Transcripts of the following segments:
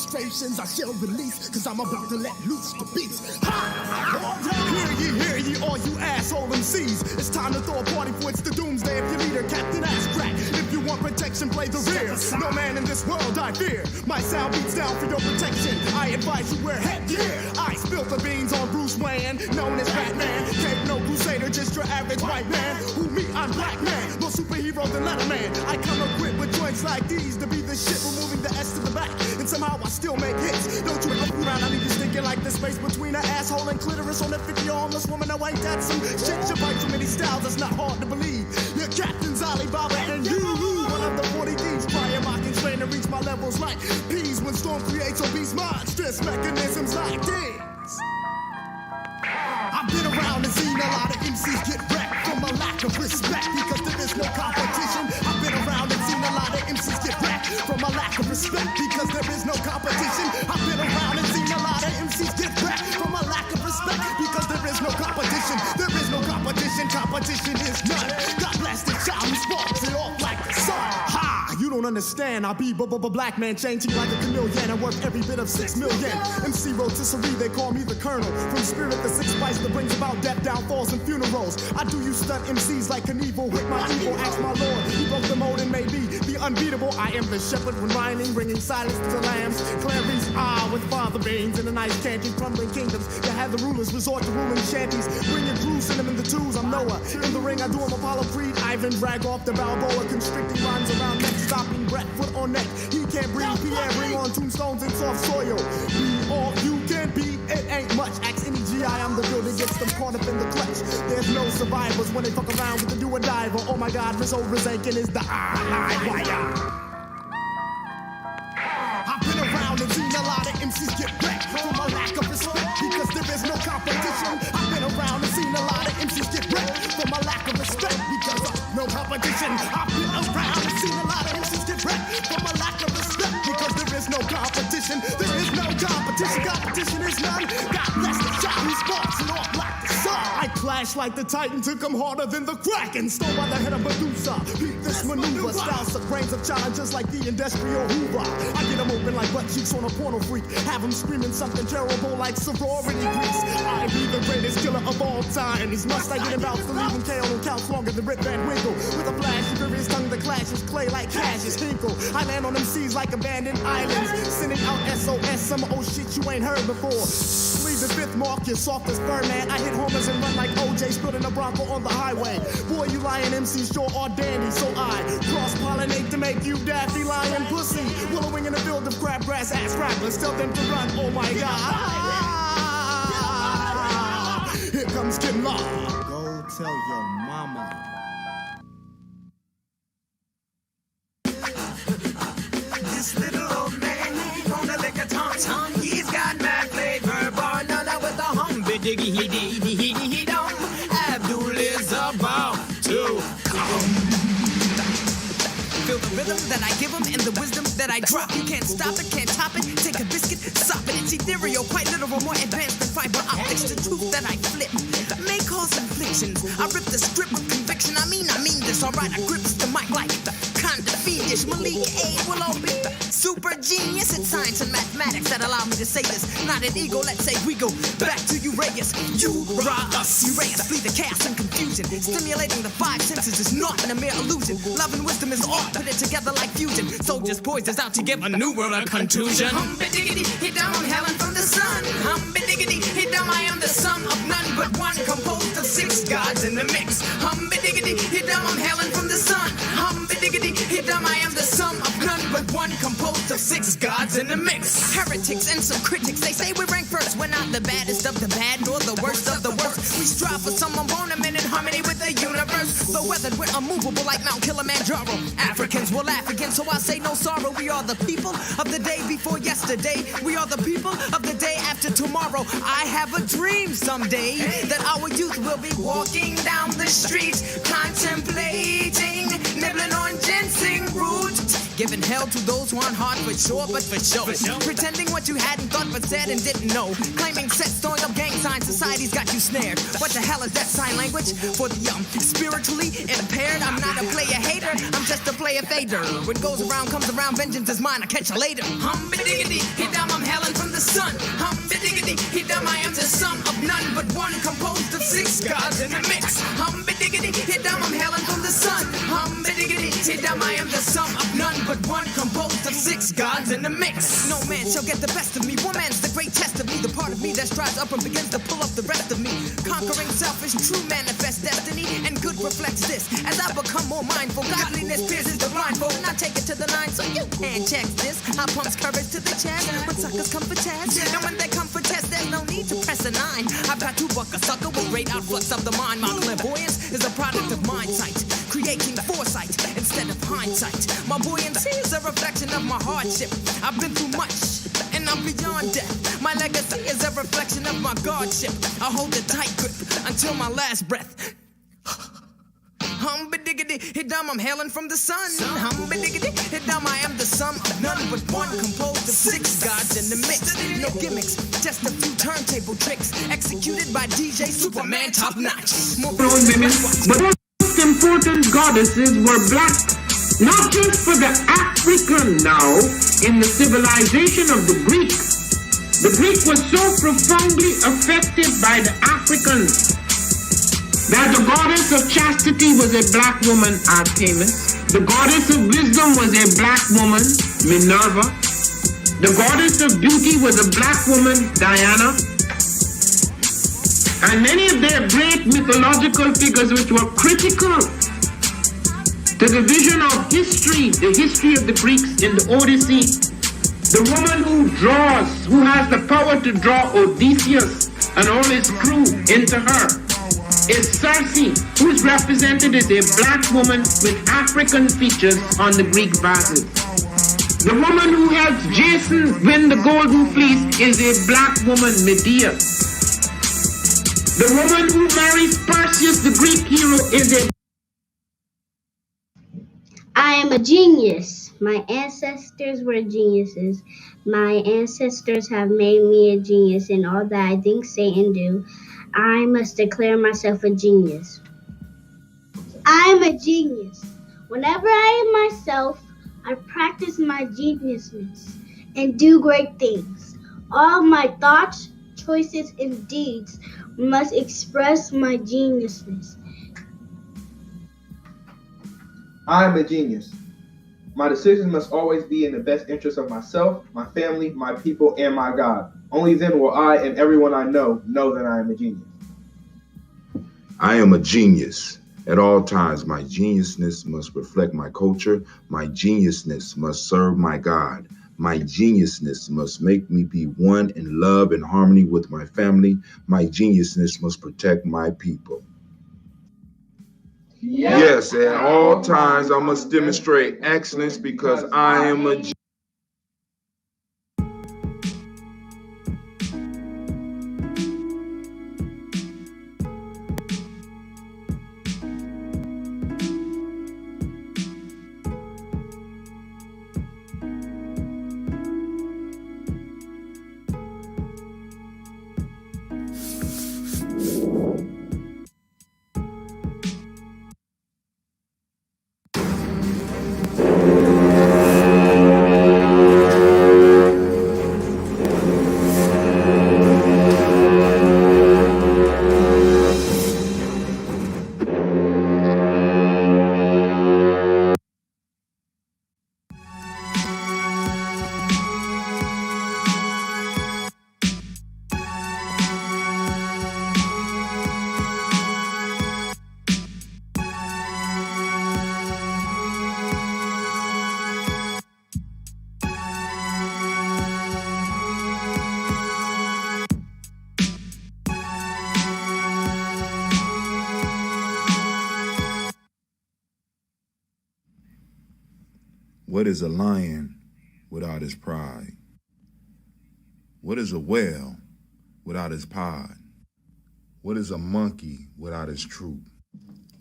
frustrations I shall release, cause I'm about to let loose the beast. Hear ye, all you asshole MCs. It's time to throw a party for it's the doomsday. If your leader, Captain Ass Crack. If you want protection, play the rear. No man in this world I fear. My sound beats down for your protection. I advise you wear headgear. I spill the beans on Bruce Wayne, known as Batman. Cape no crusader, just your average white man. Who me? I'm Black Man. More superhero than Letterman. I come equipped with joints like these to be the shit, removing the S to the back. And somehow I still make hits. Don't you ever around, I leave you stinking like the space between an asshole and clitoris on a 50 homeless woman. No, ain't that some shit? You bite too many styles, it's not hard to believe. Your captain's Alibaba and you, one of the 40 thieves. Try mocking, trying to reach my levels like peas when Storm creates obese monstrous mechanisms like these. I've been around and seen a lot of MCs get wrecked from a lack of respect because there is no competition. I've been around and seen a lot of MCs get wrecked from a lack of respect because there is no competition. I've been around and seen a lot of MCs get wrecked from a lack of respect because there is no competition. There is no competition. Competition is none. God bless the child who sparks it off like the sun. Ha! You don't understand. I be black man, changing like a chameleon and worth every bit of 6 million. MC rotisserie, they call me the colonel. From spirit the six spice that brings about death, downfalls, and funerals. I do you stunt MCs like Knievel with my evil. Ask my lord, he broke the mold and made me the unbeatable. I am the shepherd when rhyming, bringing silence to the lambs. Clarice, with father beans in the nice candy, crumbling kingdoms. That have the rulers resort to ruling shanties. Bringing crews, send them in the twos. I'm Noah. In the ring, I do him Apollo Creed. Ivan drag off the Balboa, constricting rhymes around neck, stopping breath, foot on neck. He can't breathe. Pierre ring on tombstones in soft soil. Be all you can be. It ain't much. Ask any GI, I'm the building gets them caught up in the clutch. There's no survivors when they fuck around with the do or diver. Oh my God, Miss Overzankin is the live wire. I've been around and seen a lot of MCs get wrecked from a lack of respect because there is no competition. I've been around and seen a lot of MCs get wrecked from a lack of respect because of no competition. I've been around and seen a lot of MCs get wrecked from a lack of respect because there is no competition. There is no competition. Competition is none. God bless the child who sparks it off like the sun. I clash like the Titan, took him harder than the Kraken. Stole by the head of Medusa. Beat this maneuver. Styles of brains of challenges like the industrial Hoover. I get them open like butt cheeks on a porno freak. Have them screaming something terrible like sorority grease. I be the greatest killer of all time. These must I get about to leave him KO on couch longer than Rip Van Winkle. With a flash of furious tongue that clashes clay like Cassius Hinkle. I land on them seas like abandoned islands. Sending out SOS, some old shit you ain't heard before. Leave the fifth mark, you're soft as fur, man. I hit homers and run like OJ, spilling a Bronco on the highway. Boy, you lying MCs sure are dandy, so I cross-pollinate to make you daffy lying pussy. Willowing in a field of crabgrass ass cracklers. Tell them to run, oh my God. Here comes Kim Law. Go tell your mama. This little old man, he gonna lick a tom-tom. He's got mad flavor, bar none with a humby diggy he don't. Abdul is about to come. Feel the rhythm that I give him and the wisdom that I drop. You can't stop it, can't top it. Take a biscuit, sop it. It's ethereal, quite literal, more advanced than fiber optics. The truth that I flip may cause inflictions. I rip the script with conviction. I mean this. Alright, I grips the mic like the kind of fiendish. Malik A will all be super genius. It's science and mathematics that allow me to say this. Not an ego, let's say we go back to Uraeus. You raw us, Uraeus, flee the chaos and confusion. Stimulating the five senses is not a mere illusion. Love and wisdom is art, put it together like fusion. Soldiers poised us out to give a new world a contusion. Humby diggity, hit down Helen from the sun. Humby diggity, hit down I am the sum of none but one, composed of 6 gods in the mix. Humby diggity, hit down Helen from the sun. Humby diggity, hit down I am the sum of none but one, composed of 6 gods in the mix. Heretics and some critics, they say we rank first. We're not the baddest of the bad, nor the worst of the worst. We strive for some abandonment in harmony with the universe. But weathered, we're unmovable like Mount Kilimanjaro. Africans will laugh again, so I say no sorrow. We are the people of the day before yesterday. We are the people of the day after tomorrow. I have a dream someday that our youth will be walking down the streets, contemplating, nibbling on ginseng root, giving hell to those who aren't hard for sure, but for sure. Pretending what you hadn't thought but said and didn't know. Claiming sets, throwing up gang signs, society's got you snared. What the hell is that sign language? For the spiritually impaired, I'm not a player hater, I'm just a player fader. What goes around comes around, vengeance is mine, I'll catch you later. Humby diggity, hit down man shall get the best of me. One man's the great test of me, the part of me that strives up and begins to pull up the rest of me. Conquering selfish, true manifest destiny, and good reflects this. As I become more mindful, godliness pierces the blindfold, and I take it to the line, so you can't check this. I pumps courage to the chest when suckers come for test, and when they come for test, there's no need to press a 9. I've got to buck a sucker with great outflux of the mind. My clairvoyance is a product of mind sight, creating foresight instead of hindsight. My buoyancy is a reflection of my hardship. I've been through much, and I'm beyond death. My legacy is a reflection of my godship. I hold a tight grip until my last breath. Hum-ba-diggity, hit-dum, I'm hailing from the sun. Hum-ba-diggity, hit-dum, I am the sum of none but one, composed of 6 gods in the mix. No gimmicks, just a few turntable tricks, executed by DJ Superman top notch. Women, but most important goddesses were black, not just for the African now, in the civilization of the Greek. The Greek was so profoundly affected by the Africans that the goddess of chastity was a black woman, Artemis. The goddess of wisdom was a black woman, Minerva. The goddess of beauty was a black woman, Diana. And many of their great mythological figures which were critical to the vision of history, the history of the Greeks in the Odyssey. The woman who draws, who has the power to draw Odysseus and all his crew into her, is Circe, who is represented as a black woman with African features on the Greek vases. The woman who helps Jason win the golden fleece is a black woman, Medea. The woman who marries Perseus, the Greek hero, is a... I am a genius. My ancestors were geniuses. My ancestors have made me a genius in all that I think, say, and do. I must declare myself a genius. I am a genius. Whenever I am myself, I practice my geniusness and do great things. All my thoughts, choices, and deeds must express my geniusness. I am a genius. My decisions must always be in the best interest of myself, my family, my people, and my God. Only then will I and everyone I know that I am a genius. I am a genius. At all times, my geniusness must reflect my culture. My geniusness must serve my God. My geniusness must make me be one in love and harmony with my family. My geniusness must protect my people. Yes, at all times, I must demonstrate excellence because I am a genius. What is a lion without his pride? What is a whale without his pod? What is a monkey without his troop?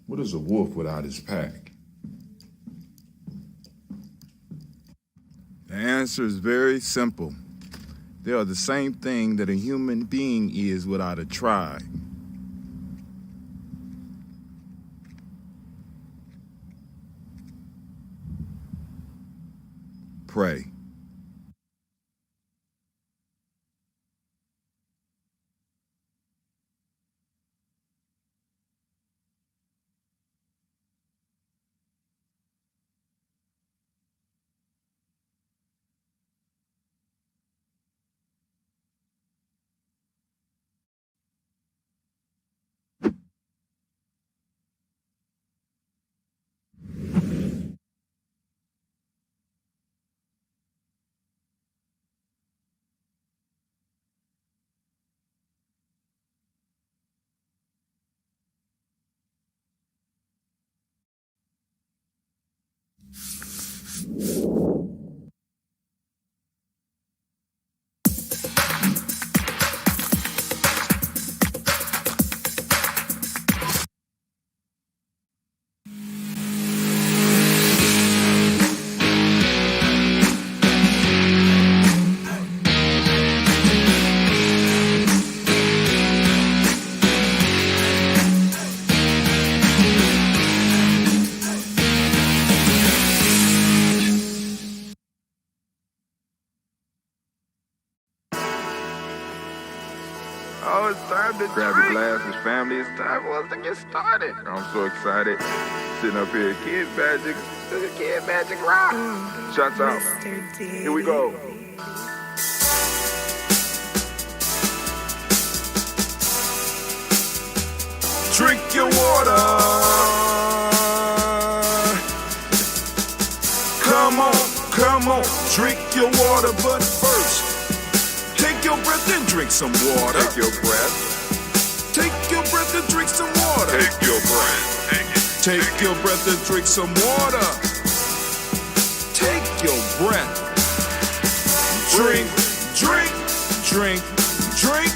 What is a wolf without his pack? The answer is very simple. They are the same thing that a human being is without a tribe. Pray. Oh, it's time to Grab drink. your glasses, family. It's time for us to get started. I'm so excited. Sitting up here, Kid Magic Rock. Shots out. Here we go. Drink your water. Come on, drink your water, but first, take your breath and drink some water. Take your breath. Take your breath and drink some water. Take your breath. Take your breath and drink some water. Take your breath. Drink, drink, drink, drink.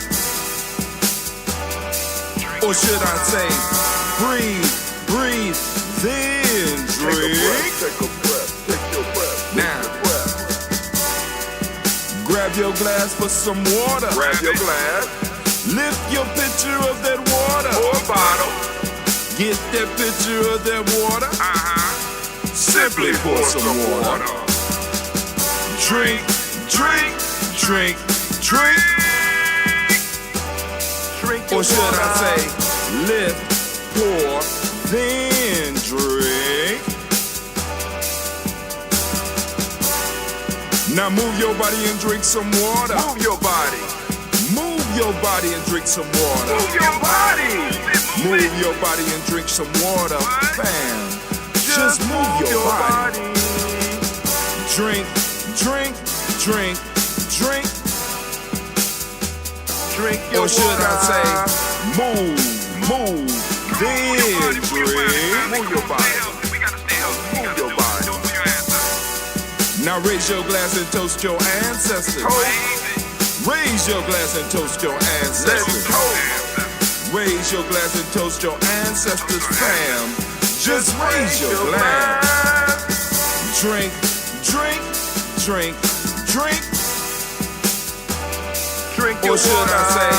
Or should I say, breathe, breathe, then drink. Take a breath. Take your breath. Now, grab your glass for some water. Grab your glass. Lift your pitcher of that water. Or a bottle. Get that pitcher of that water. Simply pour some water. Drink, drink, drink, drink. Or should I say, lift, pour, then drink. Now move your body and drink some water. Move your body. Move your body and drink some water. Move your body. Move your body and drink some water, fam. Just move your body. Drink, drink, drink, drink. Drink your Or should water. I say, move, then drink. Move your body. Move your body. Now raise your glass and toast your ancestors. Raise your glass and toast your ancestors. Raise your glass and toast your ancestors, fam. Just raise your glass. Drink, drink, drink, drink. Drink your Or should water. I say,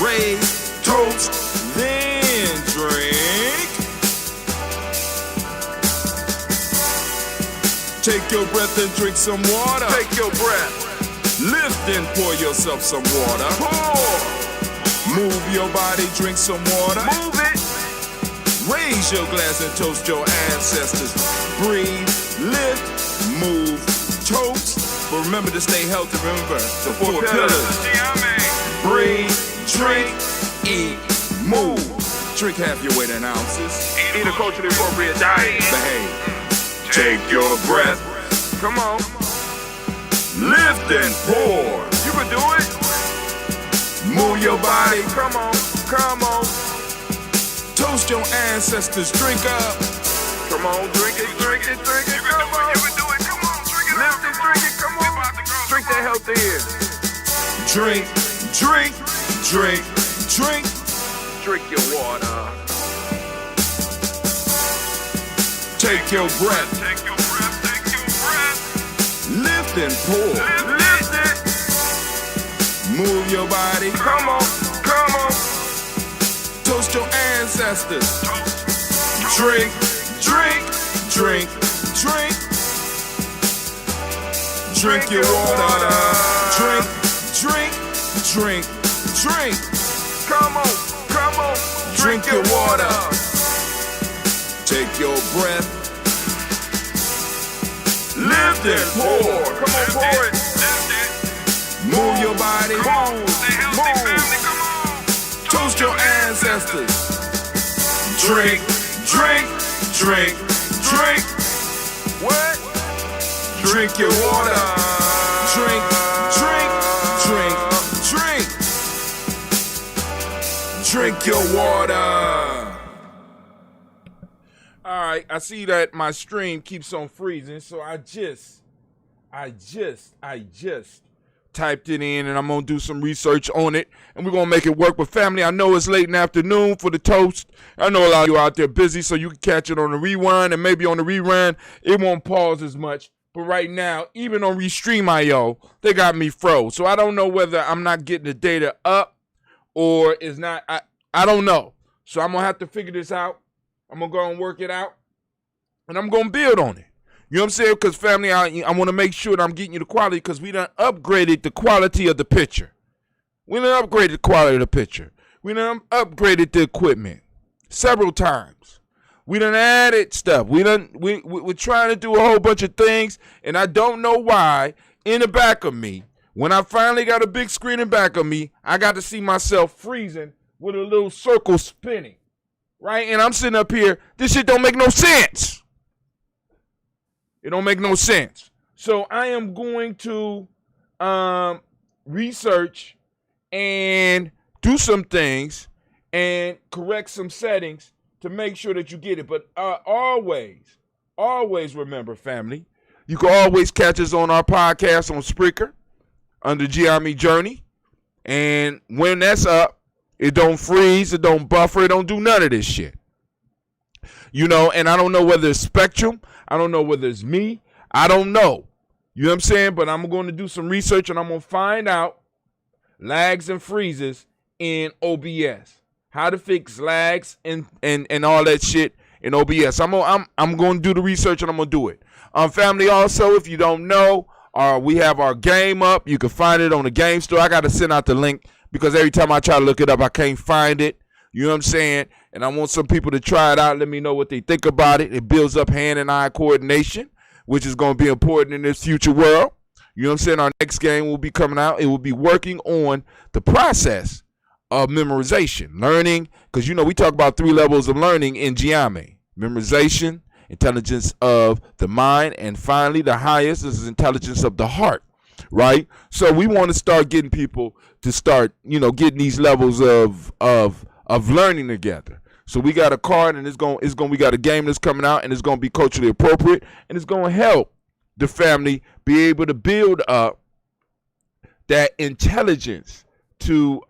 raise, toast, then drink. Take your breath and drink some water. Take your breath. Lift and pour yourself some water. Pour. Move your body, drink some water. Move it. Raise your glass and toast your ancestors. Breathe, lift, move, toast. But remember to stay healthy. Remember the four pillars. Breathe, drink, eat, move. Drink half your weight in ounces. Eat a culturally appropriate diet. Behave. Take your breath. Come on. Lift and pour. You can do it. Move your body. Come on. Come on. Toast your ancestors. Drink up. Come on. Drink it. Drink it. Drink it. Come on. You can do it. Come on. Drink it. Lift it. Drink it. Come on. Drink that healthy air. Drink, drink, drink, drink. Drink your water. Take your breath. Take your breath. Take your breath. Lift and pour. Lift it. Move your body. Come on. Come on. Toast your ancestors. Drink, drink, drink, drink. Drink your water. Drink, drink, drink, drink. Come on. Come on. Drink your water. Take your breath. Lift and pour. Come on. Pour it. Move your body. Move. Toast your ancestors. Drink, drink, drink, drink. What? Drink your water. Drink, drink, drink, drink. Drink your water. All right, I see that my stream keeps on freezing, so I just typed it in, and I'm gonna do some research on it, and we're gonna make it work. But family, I know it's late in the afternoon for the toast. I know a lot of you out there busy, so you can catch it on the rewind, and maybe on the rerun it won't pause as much. But right now, even on Restream.io, they got me froze. So I don't know whether I'm not getting the data up or is not. I don't know. So I'm gonna have to figure this out. I'm gonna go and work it out, and I'm gonna build on it. You know what I'm saying? Because family, I want to make sure that I'm getting you the quality, because we done upgraded the quality of the picture. We done upgraded the quality of the picture. We done upgraded the equipment several times. We done added stuff. We're trying to do a whole bunch of things, and I don't know why in the back of me, when I finally got a big screen in back of me, I got to see myself freezing with a little circle spinning, right? And I'm sitting up here, this shit don't make no sense. It don't make no sense. So I am going to research and do some things and correct some settings to make sure that you get it. But always remember, family, you can always catch us on our podcast on Spreaker under Gye-Nyame Journey. And when that's up, it don't freeze, it don't buffer, it don't do none of this shit. You know, and I don't know whether it's Spectrum. I don't know whether it's me. I don't know. You know what I'm saying? But I'm going to do some research and I'm going to find out lags and freezes in OBS. How to fix lags and all that shit in OBS. I'm going to do the research and I'm going to do it. Family, also, if you don't know, we have our game up. You can find it on the game store. I got to send out the link because every time I try to look it up, I can't find it. You know what I'm saying? And I want some people to try it out. Let me know what they think about it. It builds up hand and eye coordination, which is going to be important in this future world. You know what I'm saying? Our next game will be coming out. It will be working on the process of memorization, learning, because, you know, we talk about 3 levels of learning in Gye-Nyame. Memorization, intelligence of the mind, and finally, the highest is intelligence of the heart, right? So we want to start getting people to start, you know, getting these levels of learning together. So we got a card, and we got a game that's coming out, and it's going to be culturally appropriate, and it's going to help the family be able to build up that intelligence to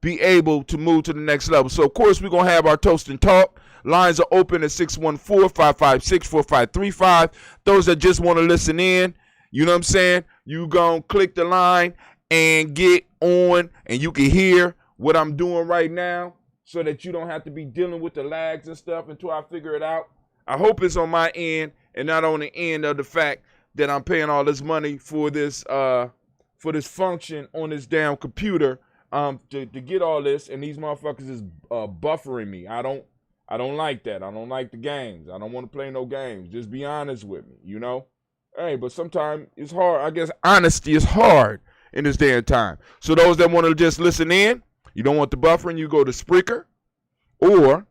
be able to move to the next level. So, of course, we're going to have our Toast and Talk. Lines are open at 614-556-4535. Those that just want to listen in, you know what I'm saying? You going to click the line and get on, and you can hear what I'm doing right now so that you don't have to be dealing with the lags and stuff until I figure it out. I hope it's on my end and not on the end of the fact that I'm paying all this money for this function on this damn computer to get all this, and these motherfuckers is buffering me. I don't like that. I don't like the games. I don't want to play no games. Just be honest with me, you know? Hey, but sometimes it's hard. I guess honesty is hard in this day and time. So those that want to just listen in, you don't want the buffering, you go to Spreaker, or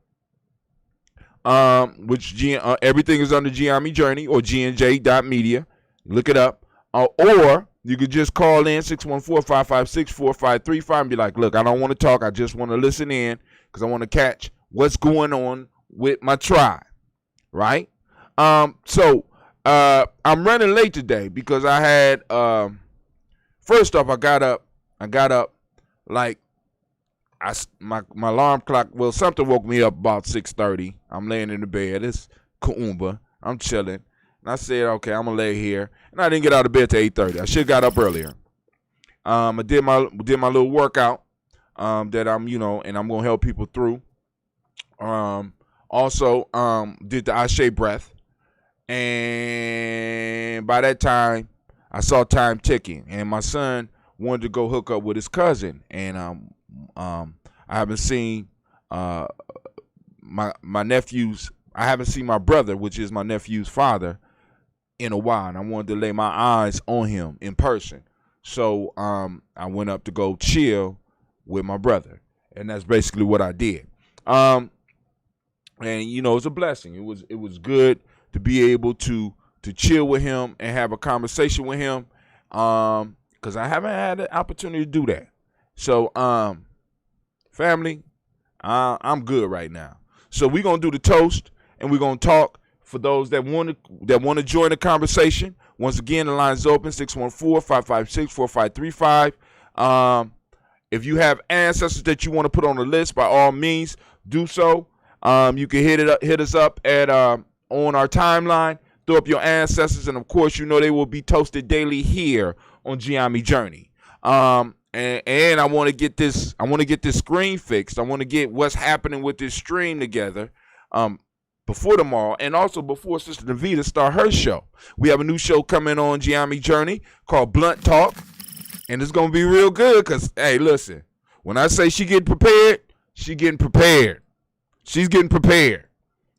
everything is under Gye-Nyame Journey or gnj.media. Look it up. Or you could just call in 614-556-4535 and be like, look, I don't want to talk. I just want to listen in because I want to catch what's going on with my tribe, right? So I'm running late today because I had first off, I got up like my alarm clock, well, something woke me up about 6:30. I'm laying in the bed. It's Kuumba. I'm chilling. And I said, okay, I'm gonna lay here. And I didn't get out of bed till 8:30. I should have got up earlier. I did my little workout that I'm, you know, and I'm gonna help people through. Also did the Ashe breath, and by that time I saw time ticking, and my son wanted to go hook up with his cousin, and I haven't seen my nephews. I haven't seen my brother, which is my nephew's father, in a while, and I wanted to lay my eyes on him in person. So I went up to go chill with my brother, and that's basically what I did. And you know, it's a blessing. It was good to be able to chill with him and have a conversation with him, because I haven't had the opportunity to do that. So family, I'm good right now. So we're gonna do the toast, and we're gonna talk. For those that want to join the conversation, once again, the line is open, 614-556-4535. If you have ancestors that you want to put on the list, by all means, do so. You can hit us up at on our timeline, throw up your ancestors, and of course, you know they will be toasted daily here on Gye-Nyame Journey. And I want to get this screen fixed. I want to get what's happening with this stream together. Before tomorrow, and also before Sister Navita start her show. We have a new show coming on Gye-Nyame Journey called Blunt Talk. And it's going to be real good because, hey, listen, when I say she getting prepared, she getting prepared. She's getting prepared.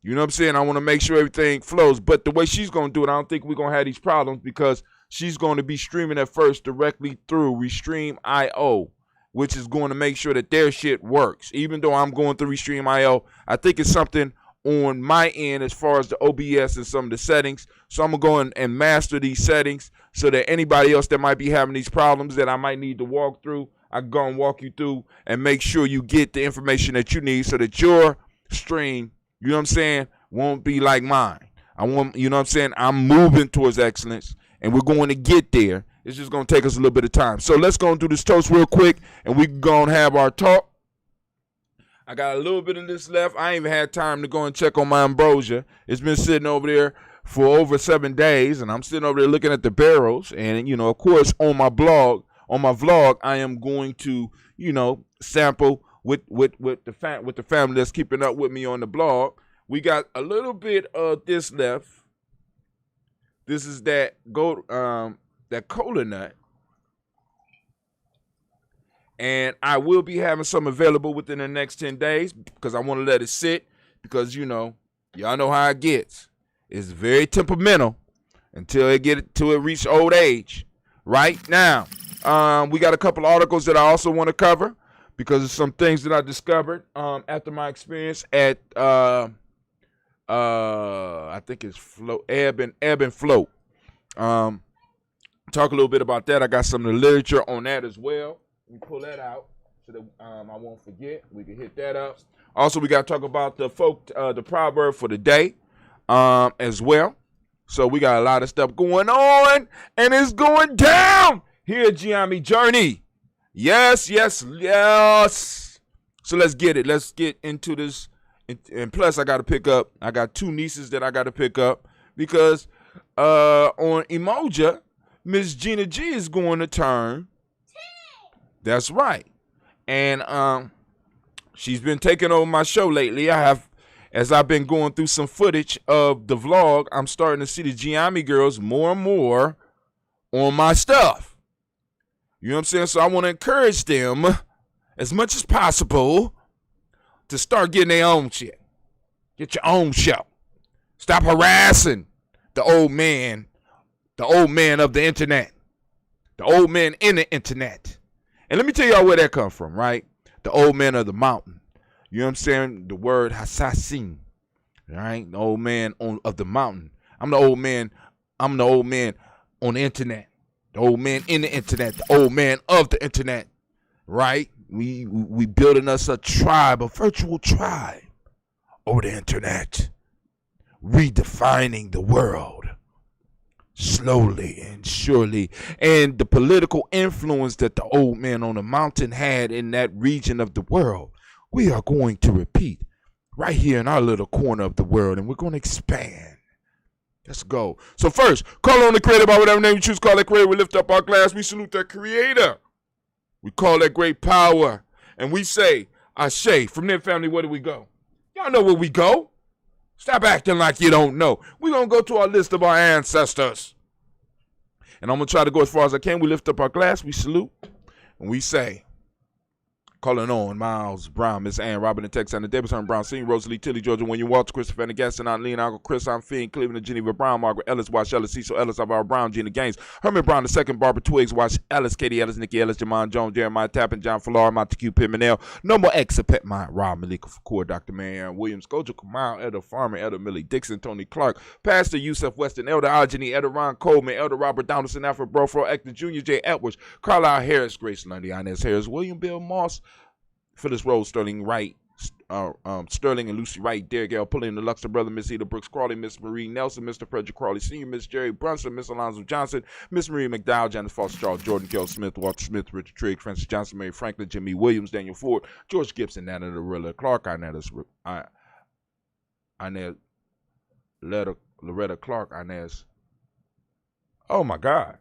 You know what I'm saying? I want to make sure everything flows. But the way she's going to do it, I don't think we're going to have these problems because she's going to be streaming at first directly through Restream.io, which is going to make sure that their shit works. Even though I'm going through Restream.io, I think it's something on my end as far as the OBS and some of the settings. So I'm going to go in and master these settings so that anybody else that might be having these problems that I might need to walk through, I can go and walk you through and make sure you get the information that you need so that your stream, you know what I'm saying, won't be like mine. I want, you know what I'm saying, I'm moving towards excellence and we're going to get there. It's just going to take us a little bit of time. So let's go and do this toast real quick and we can go and have our talk. I got a little bit of this left. I ain't even had time to go and check on my ambrosia. It's been sitting over there for over 7 days, and I'm sitting over there looking at the barrels. And, you know, of course, on my vlog, I am going to, you know, sample with the family that's keeping up with me on the blog. We got a little bit of this left. This is that cola nut. And I will be having some available within the next 10 days because I want to let it sit because, you know, y'all know how it gets. It's very temperamental until it reach old age. Right now, we got a couple articles that I also want to cover because of some things that I discovered after my experience at I think it's Ebb and Float. Talk a little bit about that. I got some of the literature on that as well. We pull that out so that I won't forget. We can hit that up. Also, we got to talk about the proverb for the day as well. So we got a lot of stuff going on, and it's going down here at Gye-Nyame Journey. Yes, yes, yes. So let's get it. Let's get into this. And plus, I got two nieces that I got to pick up because on Emoja, Miss Gina G is going to turn. That's right. And she's been taking over my show lately. As I've been going through some footage of the vlog, I'm starting to see the Gye-Nyame girls more and more on my stuff. You know what I'm saying? So I want to encourage them as much as possible to start getting their own shit. Get your own show. Stop harassing the old man of the internet, the old man in the internet. And let me tell y'all where that comes from, right? The old man of the mountain. You know what I'm saying? The word Hassassin. Right? The old man of the mountain. I'm the old man on the internet. The old man in the internet. The old man of the internet. Right? We building us a tribe, a virtual tribe over the internet. Redefining the world. Slowly and surely. And the political influence that the old man on the mountain had in that region of the world, we are going to repeat right here in our little corner of the world, and we're going to expand. Let's go. So first, call on the creator by whatever name you choose. Call that creator. We lift up our glass. We salute that creator. We call that great power. And we say, Ashe. From their family, where do we go? Y'all know where we go. Stop acting like you don't know. We're going to go to our list of our ancestors. And I'm going to try to go as far as I can. We lift up our glass. We salute. And we say, calling on Miles Brown, Miss Ann, Robin and Texana, Davidson Brown, Senior, Rosalie, Tilly, Georgia, William Waltz, Christopher and Gaston, Aunt Lean, Uncle Chris, I'm Fiend, Cleveland, Geneva Brown, Margaret Ellis, Wash Ellis, Cecil Ellis, Alvaro Brown, Gina Gaines, Herman Brown II, Barbara Twiggs, Wash Ellis, Katie Ellis, Nikki Ellis, Jamon Jones, Jeremiah Tappan, John Fallar, Montague Pimenel, No More X, Pet Mind, Rob Malika Fakour, Dr. Marianne Williams, Gojo Kamal, Elder Farmer, Elder Millie Dixon, Tony Clark, Pastor Yusuf Weston, Elder Algeny, Elder Ron Coleman, Elder Robert Donaldson, Alfred Brofro, Actor Jr., J. Edwards, Carlisle Harris, Grace Lundy, Inez Harris, William Bill Moss, Phyllis Rose, Sterling Wright, Sterling and Lucy Wright, Derek L. Pulling, the Luxor brother, Miss Eda Brooks Crawley, Miss Marie Nelson, Mr. Frederick Crawley Sr., Miss Jerry Brunson, Miss Alonzo Johnson, Miss Marie McDowell, Janice Foster, Charles Jordan, Gail Smith, Walter Smith, Richard Trigg, Francis Johnson, Mary Franklin, Jimmy Williams, Daniel Ford, George Gibson, Nana Loretta Clark, Loretta Clark, Inez. Oh my God.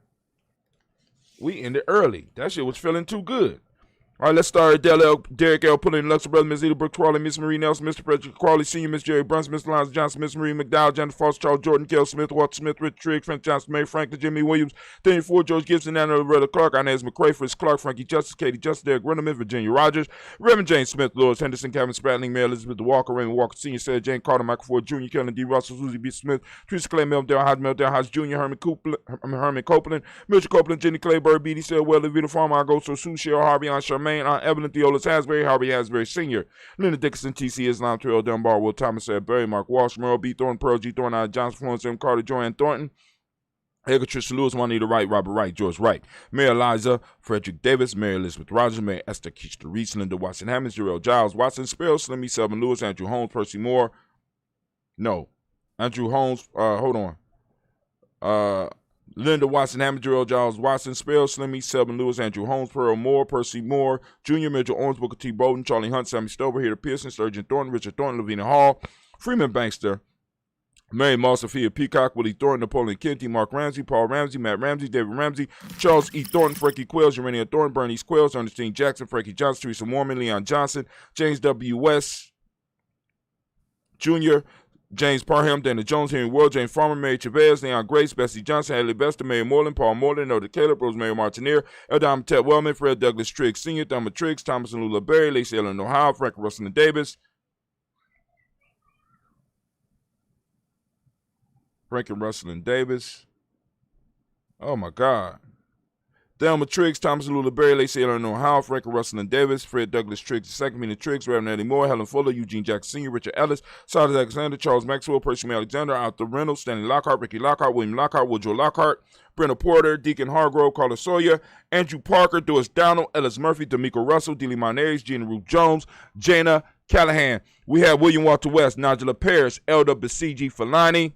We ended early. That shit was feeling too good. All right, let's start. Derek L. Pulling, Luxor Brother, Miss Edith Brooke Crawley, Miss Marie Nelson, Mr. Frederick Crawley Sr., Miss Jerry Brunson, Miss Lyons Johnson, Miss Marie McDowell, Jennifer Foster, Charles Jordan, Kel Smith, Walter Smith, Richard Trigg, Frank Johnson, Mary Franklin, Jimmy Williams, Daniel Ford, George Gibson, Anna Loretta Clark, Inez McCrae, Fritz Clark, Frankie Justice, Katie Justice, Derek Renneman, Virginia Rogers, Reverend James Smith, Lewis Henderson, Kevin Spratling, Mary Elizabeth Walker, Raymond Walker Sr., Sarah Jane Carter, Michael Ford Jr., Kellen D. Russell, Susie B. Smith, Teresa Clay, Mel Hodge Jr., Herman Copeland, Mitchell Copeland, Jenny Clay, Bird, B.D. Selwell, Levita Farmer, Agosto, Sue, Cheryl Harvey, Aunt Charmaine, Aunt Evelyn, Theolis Hasbury, Harvey Hasbury Sr., Linda Dickinson, T.C. Islam, Terrell Dunbar, Will Thomas, Ed Berry, Mark Walsh, Merle B. Thornton, Pearl G. Thornton, I. Johnson, Florence M. Carter, Joanne Thornton, Edgar Trisha Lewis, Juanita Wright, Robert Wright, George Wright, Mary Eliza, Frederick Davis, Mary Elizabeth Rogers, Mary Esther Keachta Reese, Linda Watson Hammonds, Jarrell Giles, Watson Sparrow, Slimmy, Selvin Lewis, Andrew Holmes, Percy Moore. No. Andrew Holmes, hold on. Linda Watson, Hammond, Jarrell Giles, Watson, Sparrow, Slimmy, Selvin Lewis, Andrew Holmes, Pearl Moore, Percy Moore, Junior Mitchell, Owens, Booker T. Bowden, Charlie Hunt, Sammy Stover, Hader Pearson, Sturgeon Thornton, Richard Thornton, Lavina Hall, Freeman Bankster, Mary Moss, Sophia Peacock, Willie Thornton, Napoleon Kenty, Mark Ramsey, Paul Ramsey, Matt Ramsey, David Ramsey, Charles E. Thornton, Frankie Quells, Urania Thornton, Bernice Quells, Ernestine Jackson, Frankie Johnson, Teresa Mormon, Leon Johnson, James W. West Jr., James Parham, Dana Jones, Henry World, James Farmer, Mary Chavez, Leon Grace, Bessie Johnson, Haley Bester, Mary Moreland, Paul Moreland, Noda Caleb, Rosemary Martineer, Eldam Ted Wellman, Fred Douglas Triggs Sr., Thelma Triggs, Thomas and Lula Berry, Lacey Ellen Ohio, Frank Russell and Davis, Frank and Russell and Davis. Oh my God. Thelma Triggs, Thomas and Lula Berry, Lacey Ellen Ohio, Frank and Russell and Davis, Fred Douglas Triggs II, Mina Triggs, Reverend Eddie Moore, Helen Fuller, Eugene Jackson Sr., Richard Ellis, Silas Alexander, Charles Maxwell, Percy May Alexander, Arthur Reynolds, Stanley Lockhart, Ricky Lockhart, William Lockhart, Woodrow Lockhart, Brenda Porter, Deacon Hargrove, Carla Sawyer, Andrew Parker, Doris Donald, Ellis Murphy, D'Amico Russell, Dealey Monares, Gina Ruth Jones, Jana Callahan. We have William Walter West, Nigella Parrish, Elder Basiji Falani,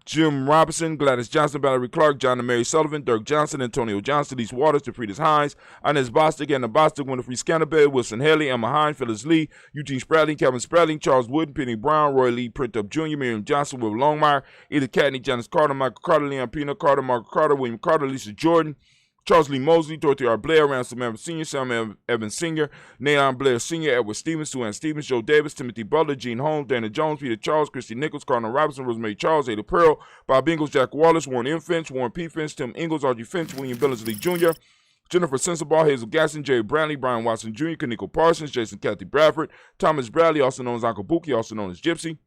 Jim Robinson, Gladys Johnson, Valerie Clark, John and Mary Sullivan, Dirk Johnson, Antonio Johnson, Elise Waters, DeFridas Hines, Inez Bostic, Anna Bostic, Winifred Scannabell, Wilson Haley, Emma Hine, Phyllis Lee, Eugene Spradling, Kevin Spradling, Charles Wooden, Penny Brown, Roy Lee, Printup Jr., Miriam Johnson, Will Longmire, Edith Catney, Janice Carter, Michael Carter, Leon Pina Carter, Margaret Carter, William Carter, Lisa Jordan, Charles Lee Mosley, Dorothy R. Blair, Ransom Evans Sr., Sam Evans Sr., Nayon Blair Sr., Edward Stevens, Sue Ann Stevens, Joe Davis, Timothy Butler, Gene Holmes, Dana Jones, Peter Charles, Christy Nichols, Cardinal Robinson, Rosemary Charles, Ada Pearl, Bob Ingalls, Jack Wallace, Warren M. Finch, Warren P. Finch, Tim Ingalls, R.G. Finch, William Billingsley Jr., Jennifer Sensabaugh, Hazel Gasson, Jerry Brantley, Brian Watson Jr., Kaniko Parsons, Jason Kathy Bradford, Thomas Bradley, also known as Uncle Buki, also known as Gypsy,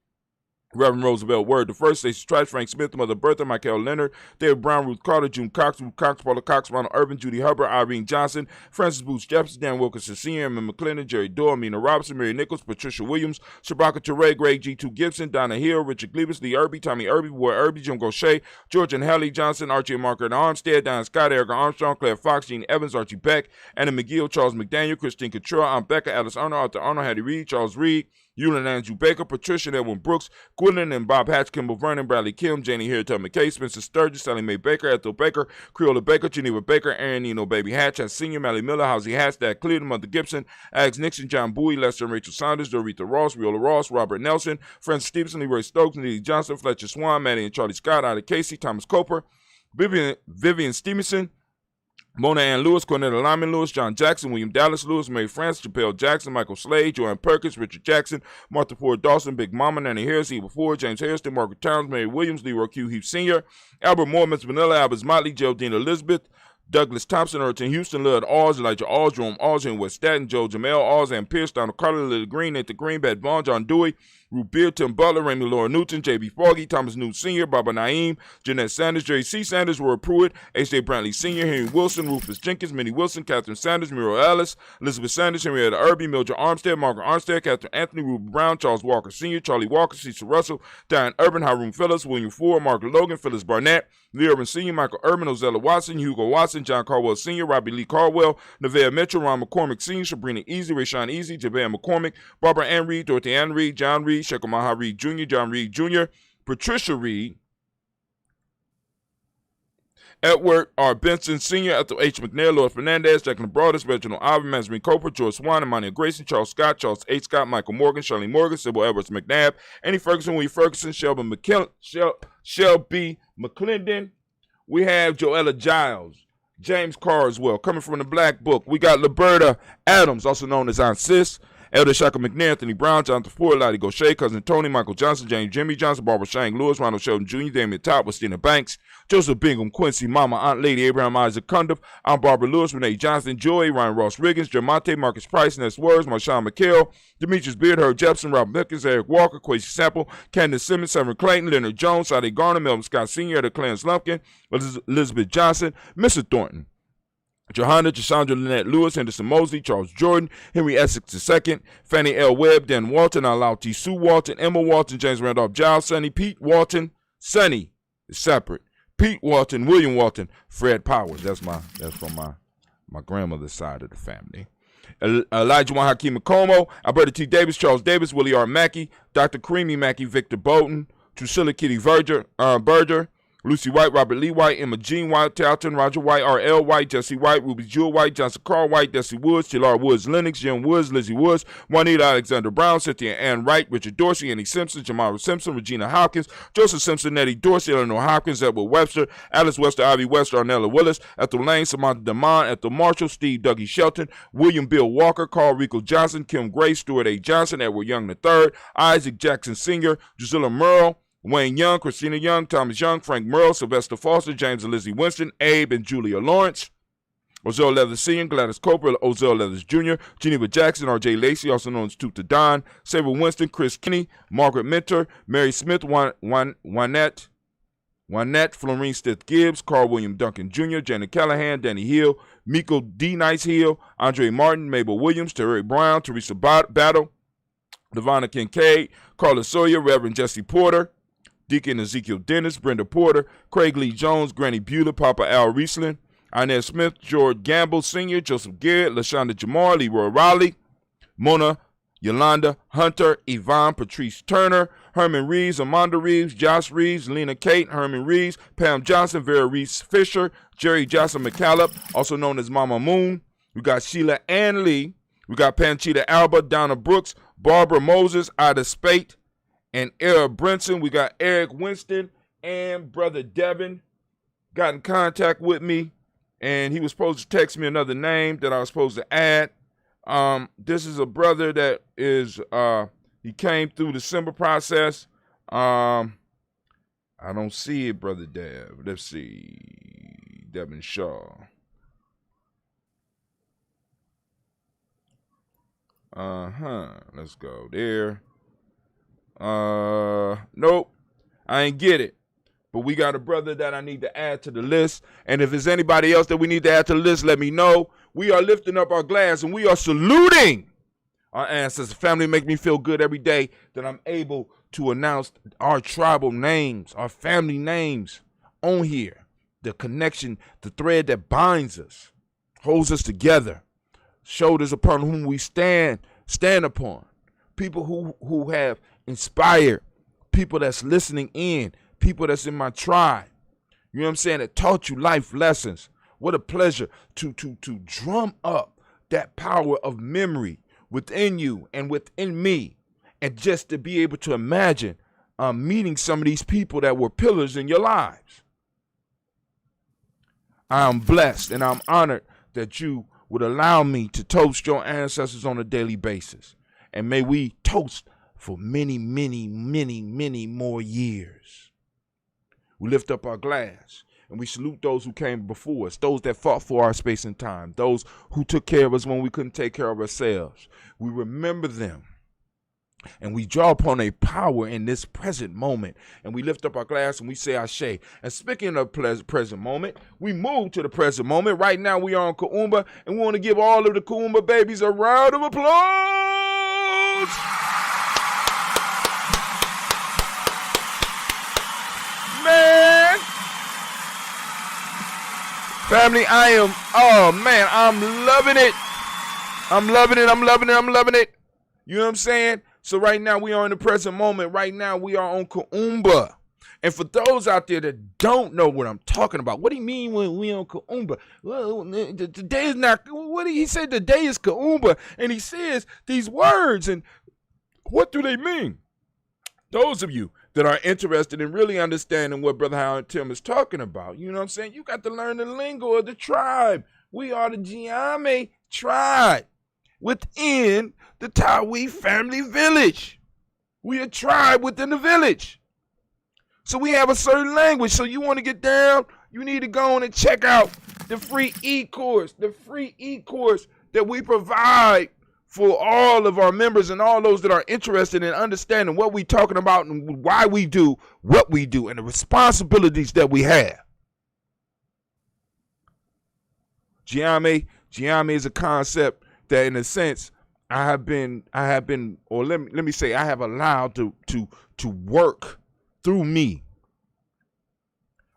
Reverend Roosevelt Word the First, Stacey Trice, Frank Smith, Mother Bertha, Michael Leonard, David Brown, Ruth Carter, June Cox, Ruth Cox, Paula Cox, Ronald Urban, Judy Hubbard, Irene Johnson, Francis Booth Jefferson, Dan Wilkinson Sr., Emma McClendon, Jerry Doyle, Mina Robinson, Mary Nichols, Patricia Williams, Shabaka Ture, Greg G2 Gibson, Donna Hill, Richard Glebus, Lee Irby, Tommy Irby, Boy Irby, Jim Gaucher, George and Hallie Johnson, Archie and Margaret Armstead, Diane Scott, Erica Armstrong, Claire Fox, Gene Evans, Archie Beck, Anna McGill, Charles McDaniel, Christine Couture, Aunt Becca, Alice Arnold, Arthur Arnold, Hattie Reed, Charles Reed, Eulin and Andrew Baker, Patricia and Edwin Brooks, Gwendolyn and Bob Hatch, Kimball Vernon, Bradley Kim, Janie Harriet McKay, Spencer Sturgis, Sally Mae Baker, Ethel Baker, Creola Baker, Geneva Baker, Aaron Nino Baby Hatch, as Senior, Mally Miller, Housie Hatch, Dad Cleveland, Mother Gibson, Alex Nixon, John Bowie, Lester and Rachel Saunders, Dorita Ross, Riola Ross, Robert Nelson, Francis Stevenson, Leroy Stokes, Neely Johnson, Fletcher Swan, Maddie and Charlie Scott, Ida Casey, Thomas Coper, Vivian Stevenson, Mona Ann Lewis, Cornetta Lyman Lewis, John Jackson, William Dallas Lewis, Mary Francis, Chappelle Jackson, Michael Slade, Joanne Perkins, Richard Jackson, Martha Ford Dawson, Big Mama, Nanny Harris, Eva Ford, James Harrison, Margaret Towns, Mary Williams, Leroy Q. Heath Sr., Albert Moore, Miss Vanilla, Albert Motley, Geraldine Elizabeth, Douglas Thompson, Erton Houston, Lud Alls, Elijah Alls, Jerome Alls, and West Staten, Joe Jamel Alls, and Pierce, Donald Carter, Lily Green, Nathan Green, Bad Vaughn, John Dewey, Ruth Beard, Tim Butler, Raymond Laura Newton, J.B. Foggy, Thomas Newton Sr., Baba Naeem, Jeanette Sanders, Jerry C. Sanders, Roy Pruitt, H.J. Brantley Sr., Henry Wilson, Rufus Jenkins, Minnie Wilson, Catherine Sanders, Muriel Ellis, Elizabeth Sanders, Henrietta Irby, Mildred Armstead, Margaret Armstead, Catherine Anthony, Ruben Brown, Charles Walker Sr., Charlie Walker, Cecil Russell, Diane Urban, Haroon Phillips, William Ford, Margaret Logan, Phyllis Barnett, Lee Urban Sr., Michael Urban, Ozella Watson, Hugo Watson, John Caldwell Sr., Robbie Lee Caldwell, Nevea Mitchell, Ron McCormick Sr., Sabrina Easy, Rayshawn Easy, Javan McCormick, Barbara Ann Reed, Dorothy Ann Reed, John Reed, Shekamaha Reed Jr., John Reed Jr., Patricia Reed, Edward R. Benson Sr., Ethel H. McNair, Lord Fernandez, Jacqueline Broadus, Reginald Alvin, Mazarine Cooper, George Swan, Emmanuel Grayson, Charles Scott, Charles H. Scott, Michael Morgan, Shirley Morgan, Sybil Edwards McNabb, Annie Ferguson, Willie Ferguson, Shelby McClendon. We have Joella Giles, James Carswell. Coming from the Black Book, we got Liberta Adams, also known as Aunt Sis, Elder Shaka McNair, Anthony Brown, Jonathan Ford, Lottie Gaucher, Cousin Tony, Michael Johnson, James Jimmy Johnson, Barbara Shank Lewis, Ronald Sheldon Jr., Damian Top, Westina Banks, Joseph Bingham, Quincy, Mama, Aunt Lady, Abraham Isaac Cundiff, Aunt Barbara Lewis, Renee Johnson, Joy, Ryan Ross Riggins, Jermonte, Marcus Price, Ness Words, Marshawn McHale, Demetrius Beard, Herb Jepson, Rob Mickens, Eric Walker, Quasi Sample, Candace Simmons, Severn Clayton, Leonard Jones, Sade Garner, Melvin Scott Sr., the Clarence Lumpkin, Elizabeth Johnson, Mr. Thornton, Johanna, Jashandra Lynette Lewis, Henderson Mosley, Charles Jordan, Henry Essex II, Fannie L. Webb, Dan Walton, Alau T. Sue Walton, Emma Walton, James Randolph Giles, Sonny, Pete Walton, Sonny is separate, Pete Walton, William Walton, Fred Powers. That's from my grandmother's side of the family. Elijah Juan Hakeem Macomo, Alberta T. Davis, Charles Davis, Willie R. Mackey, Dr. Kareemi Mackey, Victor Bowden, Drusilla Kitty Berger, Lucy White, Robert Lee White, Emma Jean White, Talton, Roger White, R.L. White, Jesse White, Ruby Jewel White, Johnson Carl White, Desi Woods, Tilar Woods, Lennox, Jim Woods, Lizzie Woods, Juanita Alexander Brown, Cynthia Ann Wright, Richard Dorsey, Annie Simpson, Jamara Simpson, Regina Hopkins, Joseph Simpson, Nettie Dorsey, Eleanor Hopkins, Edward Webster, Alice Wester, Ivy Wester, Arnella Willis, Ethel Lane, Samantha Damon, Ethel Marshall, Steve Dougie Shelton, William Bill Walker, Carl Rico Johnson, Kim Gray, Stuart A. Johnson, Edward Young III, Isaac Jackson Sr., Drusilla Merle, Wayne Young, Christina Young, Thomas Young, Frank Merle, Sylvester Foster, James and Lizzie Winston, Abe and Julia Lawrence, Ozell Leathers Sr., Gladys Cooper, Ozell Leathers Jr., Geneva Jackson, R.J. Lacey, also known as Tuta Don, Sabre Winston, Chris Kinney, Margaret Mentor, Mary Smith, Juanette, Florine Stith Gibbs, Carl William Duncan Jr., Janet Callahan, Danny Hill, Miko D. Nice Hill, Andre Martin, Mabel Williams, Terry Brown, Teresa Battle, Devonna Kincaid, Carla Sawyer, Reverend Jesse Porter, Deacon Ezekiel Dennis, Brenda Porter, Craig Lee Jones, Granny Beulah, Papa Al Riesling, Inez Smith, George Gamble Sr., Joseph Garrett, LaShonda Jamar, Leroy Raleigh, Mona, Yolanda Hunter, Yvonne Patrice Turner, Herman Reeves, Amanda Reeves, Josh Reeves, Lena Kate, Herman Reeves, Pam Johnson, Vera Reeves Fisher, Jerry Johnson McCallop, also known as Mama Moon. We got Sheila Ann Lee. We got Panchita Alba, Donna Brooks, Barbara Moses, Ida Spate, and Eric Brinson. We got Eric Winston and Brother Devin got in contact with me, and he was supposed to text me another name that I was supposed to add. This is a brother that is, he came through the December process. I don't see it, Brother Dev. Let's see. Devin Shaw. Let's go there. Nope, I ain't get it. But we got a brother that I need to add to the list. And if there's anybody else that we need to add to the list, let me know. We are lifting up our glass and we are saluting our ancestors. Family make me feel good every day that I'm able to announce our tribal names, our family names on here. The connection, the thread that binds us, holds us together. Shoulders upon whom we stand upon. People who have inspired, people that's listening in, people that's in my tribe. You know what I'm saying? That taught you life lessons. What a pleasure to drum up that power of memory within you and within me. And just to be able to imagine meeting some of these people that were pillars in your lives. I'm blessed and I'm honored that you would allow me to toast your ancestors on a daily basis. And may we toast for many, many, many, many more years. We lift up our glass and we salute those who came before us, those that fought for our space and time, those who took care of us when we couldn't take care of ourselves. We remember them and we draw upon a power in this present moment, and we lift up our glass and we say Ashe. And speaking of present moment, we move to the present moment. Right now we are on Kuumba, and we want to give all of the Kuumba babies a round of applause. Man, family, I'm loving it. I'm loving it. You know what I'm saying? So right now we are in the present moment. Right now we are on Kuumba. And for those out there that don't know what I'm talking about, what do you mean when we on Kuumba? Well, today is not, he said today is Kuumba. And he says these words, and what do they mean? Those of you that are interested in really understanding what Brother Howard Tim is talking about. You know what I'm saying? You got to learn the lingo of the tribe. We are the Gye-Nyame tribe within the Tawi family village. We a tribe within the village. So we have a certain language. So you want to get down, you need to go on and check out the free e-course, that we provide for all of our members and all those that are interested in understanding what we're talking about and why we do what we do and the responsibilities that we have. Gye-Nyame is a concept that, in a sense, I have been, or let me say, I have allowed to work through me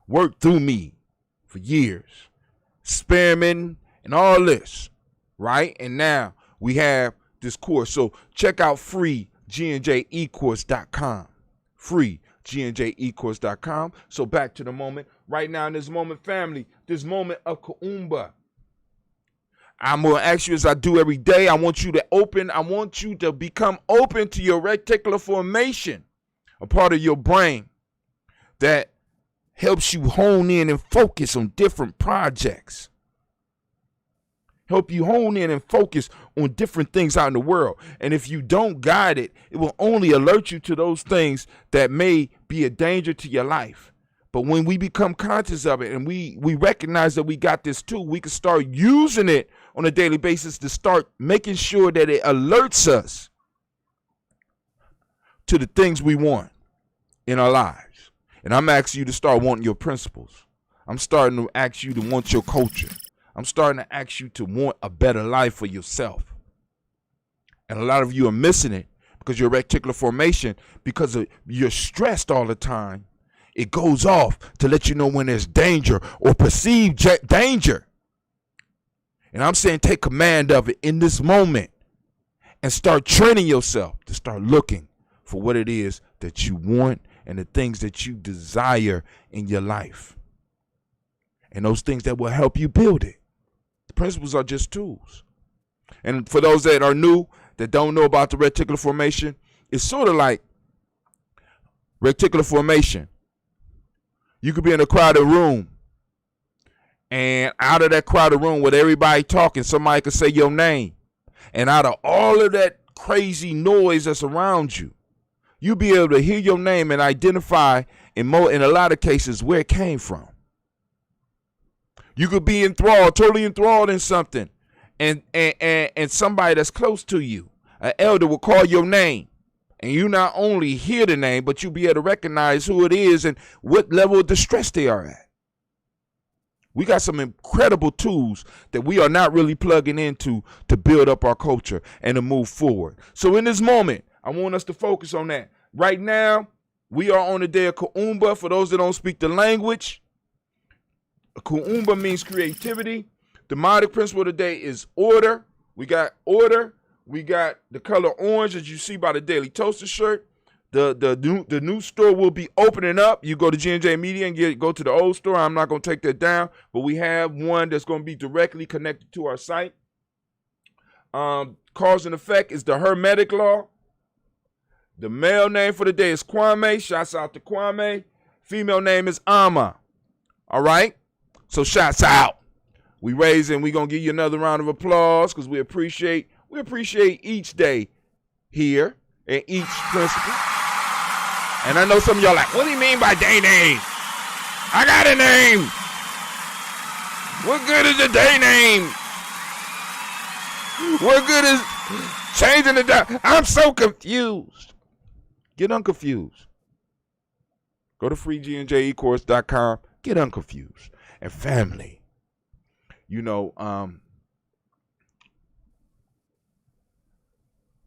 for years, experimenting and all this, right? And now we have this course. So check out free GNJecourse.com. Free GNJecourse.com. So back to the moment. Right now in this moment, family, this moment of Kuumba. I'm going to ask you, as I do every day, I want you to become open to your reticular formation, a part of your brain that helps you hone in and focus on different projects. Help you hone in and focus on different things out in the world. And if you don't guide it, it will only alert you to those things that may be a danger to your life. But when we become conscious of it and we recognize that we got this tool, we can start using it on a daily basis to start making sure that it alerts us to the things we want in our lives. And I'm asking you to start wanting your principles. I'm starting to ask you to want your culture. I'm starting to ask you to want a better life for yourself. And a lot of you are missing it because your reticular formation, because you're stressed all the time, it goes off to let you know when there's danger or perceived danger. And I'm saying take command of it in this moment and start training yourself to start looking for what it is that you want and the things that you desire in your life. And those things that will help you build it. The principles are just tools. And for those that are new, that don't know about the reticular formation, it's sort of like reticular formation. You could be in a crowded room, and out of that crowded room with everybody talking, somebody could say your name. And out of all of that crazy noise that's around you, you'll be able to hear your name and identify in a lot of cases where it came from. You could be enthralled, totally enthralled in something, and somebody that's close to you, an elder, will call your name. And you not only hear the name, but you'll be able to recognize who it is and what level of distress they are at. We got some incredible tools that we are not really plugging into to build up our culture and to move forward. So in this moment, I want us to focus on that. Right now, we are on the day of Kuumba. For those that don't speak the language, Kuumba means creativity. The demonic principle today is order. We got order. We got the color orange, as you see by the Daily Toaster shirt. The new store will be opening up. You go to G&J Media and go to the old store. I'm not going to take that down, but we have one that's going to be directly connected to our site. Cause and effect is the Hermetic Law. The male name for the day is Kwame. Shouts out to Kwame. Female name is Ama. All right? So shouts out. We raising. We're going to give you another round of applause because we appreciate each day here and each principle. And I know some of y'all like, what do you mean by day name? I got a name. What good is a day name? What good is changing the day? I'm so confused. Get unconfused. Go to freegnjecourse.com. Get unconfused. And family,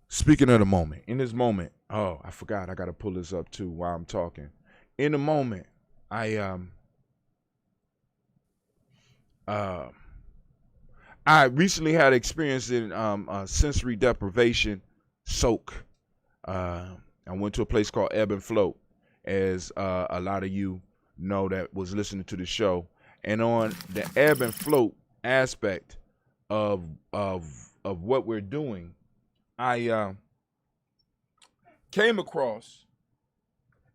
speaking of the moment, in this moment, oh, I forgot. I got to pull this up too while I'm talking. In the moment, I recently had experience in sensory deprivation, soak. I went to a place called Ebb and Float, as a lot of you know that was listening to the show. And on the ebb and float aspect of what we're doing, I came across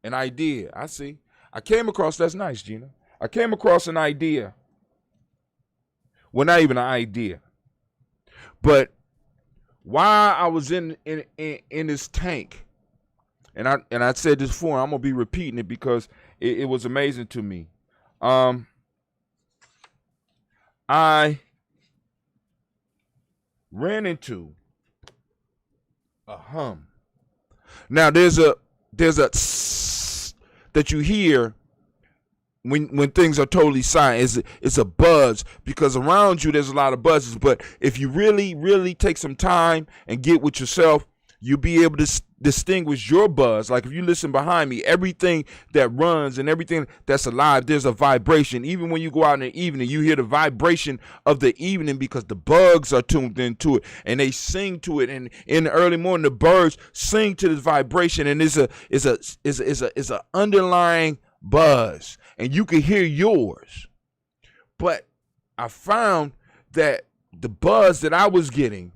An idea. I see. I came across, that's nice, Gina. I came across an idea. Well, not even an idea. But while I was in this tank, and I said this before, I'm gonna be repeating it because it was amazing to me. I ran into a hum. Now there's a tss that you hear when things are totally silent. It's a buzz, because around you there's a lot of buzzes. But if you really take some time and get with yourself, you'll be able to distinguish your buzz. Like if you listen behind me, everything that runs and everything that's alive, there's a vibration. Even when you go out in the evening, you hear the vibration of the evening because the bugs are tuned into it and they sing to it. And in the early morning, the birds sing to this vibration, and it's a underlying buzz, and you can hear yours. But I found that the buzz that I was getting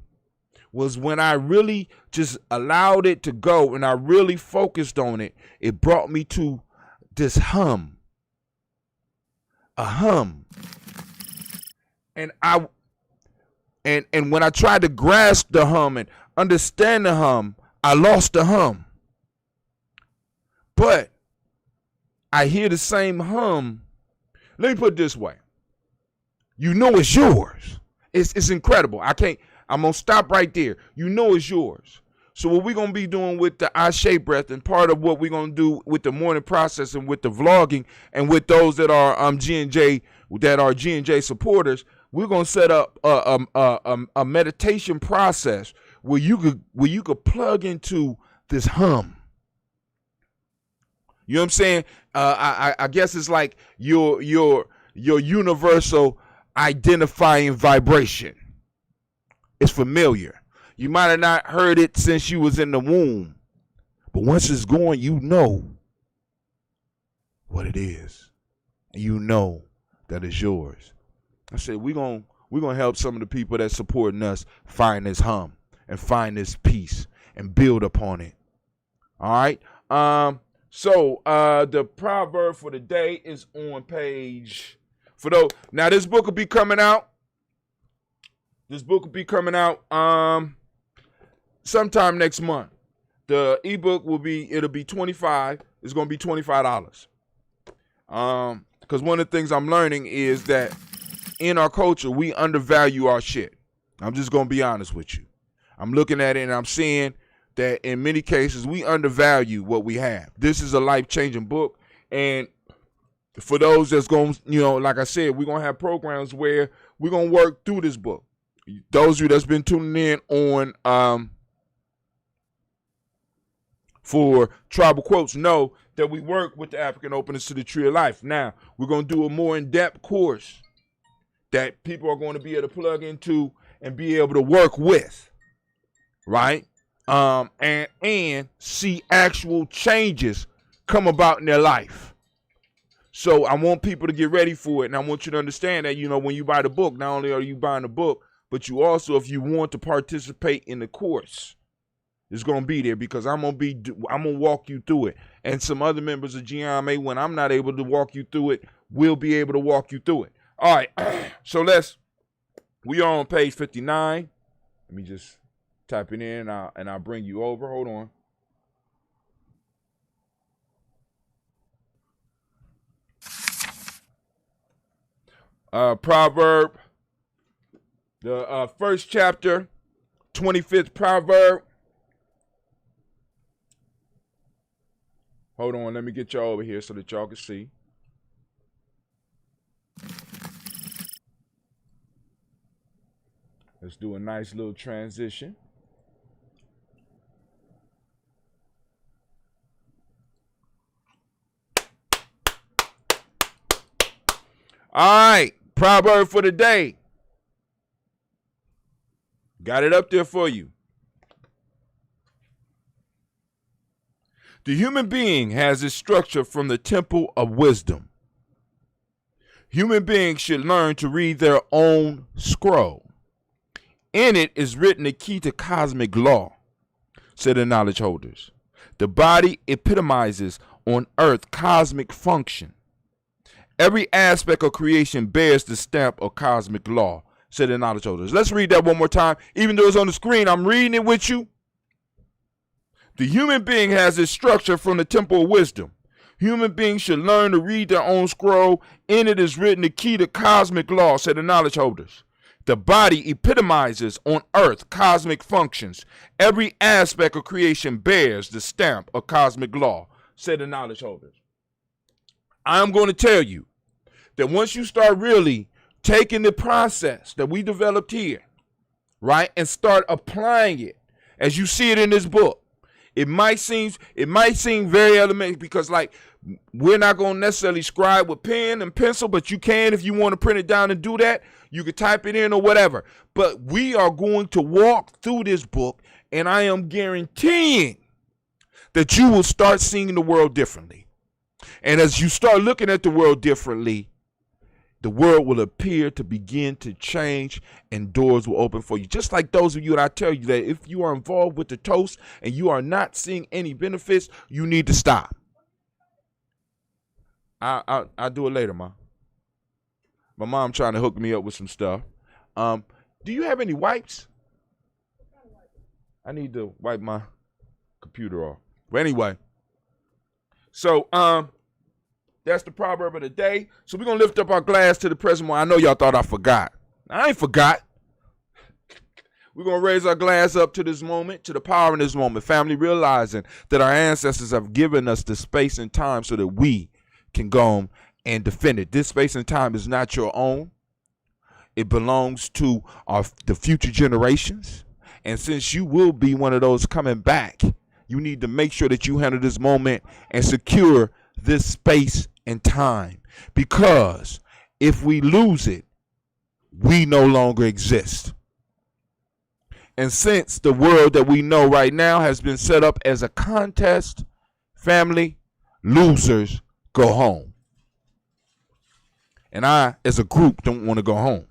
was when I really just allowed it to go and I really focused on it. It brought me to this hum, a hum. And when I tried to grasp the hum and understand the hum, I lost the hum. But I hear the same hum. Let me put it this way. You know it's yours. It's incredible. I'm going to stop right there. You know it's yours. So what we're going to be doing with the Ashe breath, and part of what we're going to do with the morning process and with the vlogging and with those that are G&J supporters, we're going to set up a meditation process where you could plug into this hum. You know what I'm saying? I guess it's like your universal identifying vibration. It's familiar. You might have not heard it since you was in the womb, but once it's going, you know what it is. You know that it's yours. I said we're gonna help some of the people that supporting us find this hum and find this peace and build upon it. All right. So the proverb for the day is on page. Now this book will be coming out. Sometime next month. The ebook it'll be $25. It's gonna be $25. Because one of the things I'm learning is that in our culture, we undervalue our shit. I'm just gonna be honest with you. I'm looking at it and I'm seeing that in many cases we undervalue what we have. This is a life-changing book, and for those that's going, like I said, we're gonna have programs where we're gonna work through this book. Those of you that's been tuning in on for Tribal Quotes know that we work with the African Openers to the Tree of Life. Now, we're going to do a more in-depth course that people are going to be able to plug into and be able to work with, right? And see actual changes come about in their life. So I want people to get ready for it, and I want you to understand that, when you buy the book, not only are you buying the book, but you also, if you want to participate in the course, it's going to be there, because I'm going to walk you through it. And some other members of Gye-Nyame, when I'm not able to walk you through it, we'll be able to walk you through it. All right. So we are on page 59. Let me just type it in and I'll bring you over. Hold on. Proverb. The first chapter, 25th proverb. Hold on, let me get y'all over here so that y'all can see. Let's do a nice little transition. All right, proverb for the day. Got it up there for you. The human being has its structure from the temple of wisdom. Human beings should learn to read their own scroll. In it is written the key to cosmic law, said the knowledge holders. The body epitomizes on earth cosmic function. Every aspect of creation bears the stamp of cosmic law, said the knowledge holders. Let's read that one more time. Even though it's on the screen, I'm reading it with you. The human being has its structure from the temple of wisdom. Human beings should learn to read their own scroll. In it is written the key to cosmic law, said the knowledge holders. The body epitomizes on earth cosmic functions. Every aspect of creation bears the stamp of cosmic law, said the knowledge holders. I'm going to tell you that once you start really taking the process that we developed here, right, and start applying it as you see it in this book, it might seem very elementary because, like, we're not going to necessarily scribe with pen and pencil, but you can if you want to print it down and do that. You can type it in or whatever. But we are going to walk through this book, and I am guaranteeing that you will start seeing the world differently. And as you start looking at the world differently, the world will appear to begin to change and doors will open for you. Just like those of you, and I tell you that if you are involved with the Toast and you are not seeing any benefits, you need to stop. I'll do it later, Ma. My mom trying to hook me up with some stuff. Do you have any wipes? I need to wipe my computer off. But anyway, so that's the proverb of the day. So we're going to lift up our glass to the present moment. I know y'all thought I forgot. I ain't forgot. We're going to raise our glass up to this moment, to the power in this moment. Family, realizing that our ancestors have given us the space and time so that we can go and defend it. This space and time is not your own. It belongs to the future generations. And since you will be one of those coming back, you need to make sure that you handle this moment and secure this space and time, because if we lose it, we no longer exist. And since the world that we know right now has been set up as a contest, family, losers go home. And I, as a group, don't want to go home.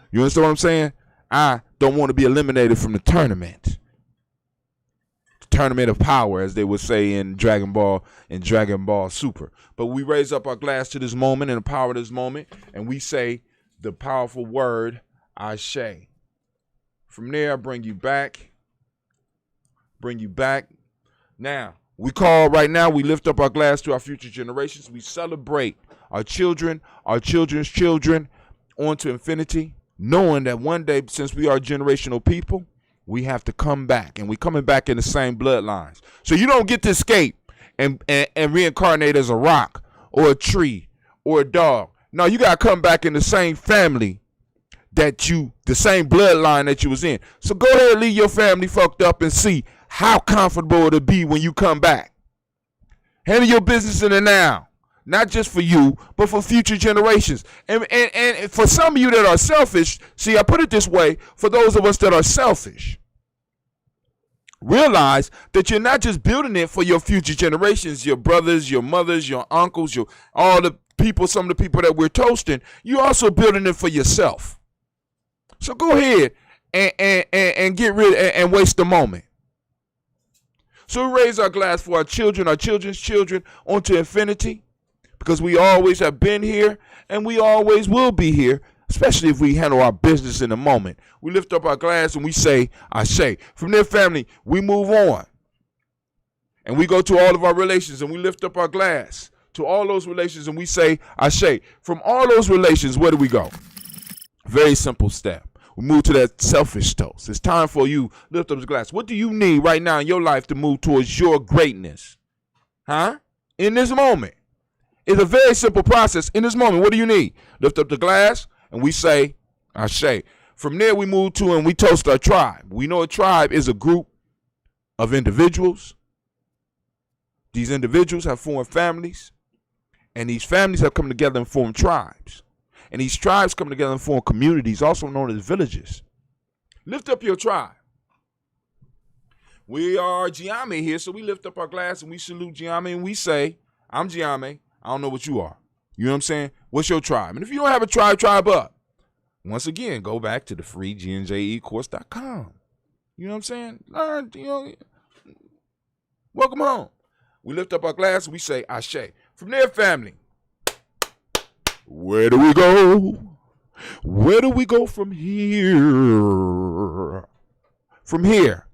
You understand what I'm saying? I don't want to be eliminated from the tournament. Tournament of power, as they would say in Dragon Ball and Dragon Ball Super. But we raise up our glass to this moment and the power of this moment, and we say the powerful word, Ashe. From there, I bring you back. Now, we lift up our glass to our future generations. We celebrate our children, our children's children, on to infinity, knowing that one day, since we are generational people, we have to come back, and we're coming back in the same bloodlines. So you don't get to escape and reincarnate as a rock or a tree or a dog. No, you got to come back in the same family the same bloodline that you was in. So go ahead and leave your family fucked up and see how comfortable it'll be when you come back. Handle your business in the now. Not just for you, but for future generations. And for some of you that are selfish, see, I put it this way, for those of us that are selfish, realize that you're not just building it for your future generations, your brothers, your mothers, your uncles, all the people, some of the people that we're toasting, you're also building it for yourself. So go ahead and get rid and waste the moment. So we raise our glass for our children, our children's children, onto infinity. Because we always have been here and we always will be here, especially if we handle our business in a moment. We lift up our glass and we say, Ashe. From their family, we move on. And we go to all of our relations and we lift up our glass to all those relations and we say, Ashe. From all those relations, where do we go? Very simple step. We move to that selfish toast. It's time for you to lift up the glass. What do you need right now in your life to move towards your greatness? In this moment. It's a very simple process. In this moment, what do you need? Lift up the glass, and we say, Ashe. From there, we move to and we toast our tribe. We know a tribe is a group of individuals. These individuals have formed families, and these families have come together and formed tribes. And these tribes come together and form communities, also known as villages. Lift up your tribe. We are Gye-Nyame here, so we lift up our glass and we salute Gye-Nyame, and we say, I'm Gye-Nyame. I don't know what you are. You know what I'm saying? What's your tribe? And if you don't have a tribe up. Once again, go back to the free GNJEcourse.com. You know what I'm saying? Learn, welcome home. We lift up our glass, we say Ashe. From there, family, where do we go? Where do we go from here? From here,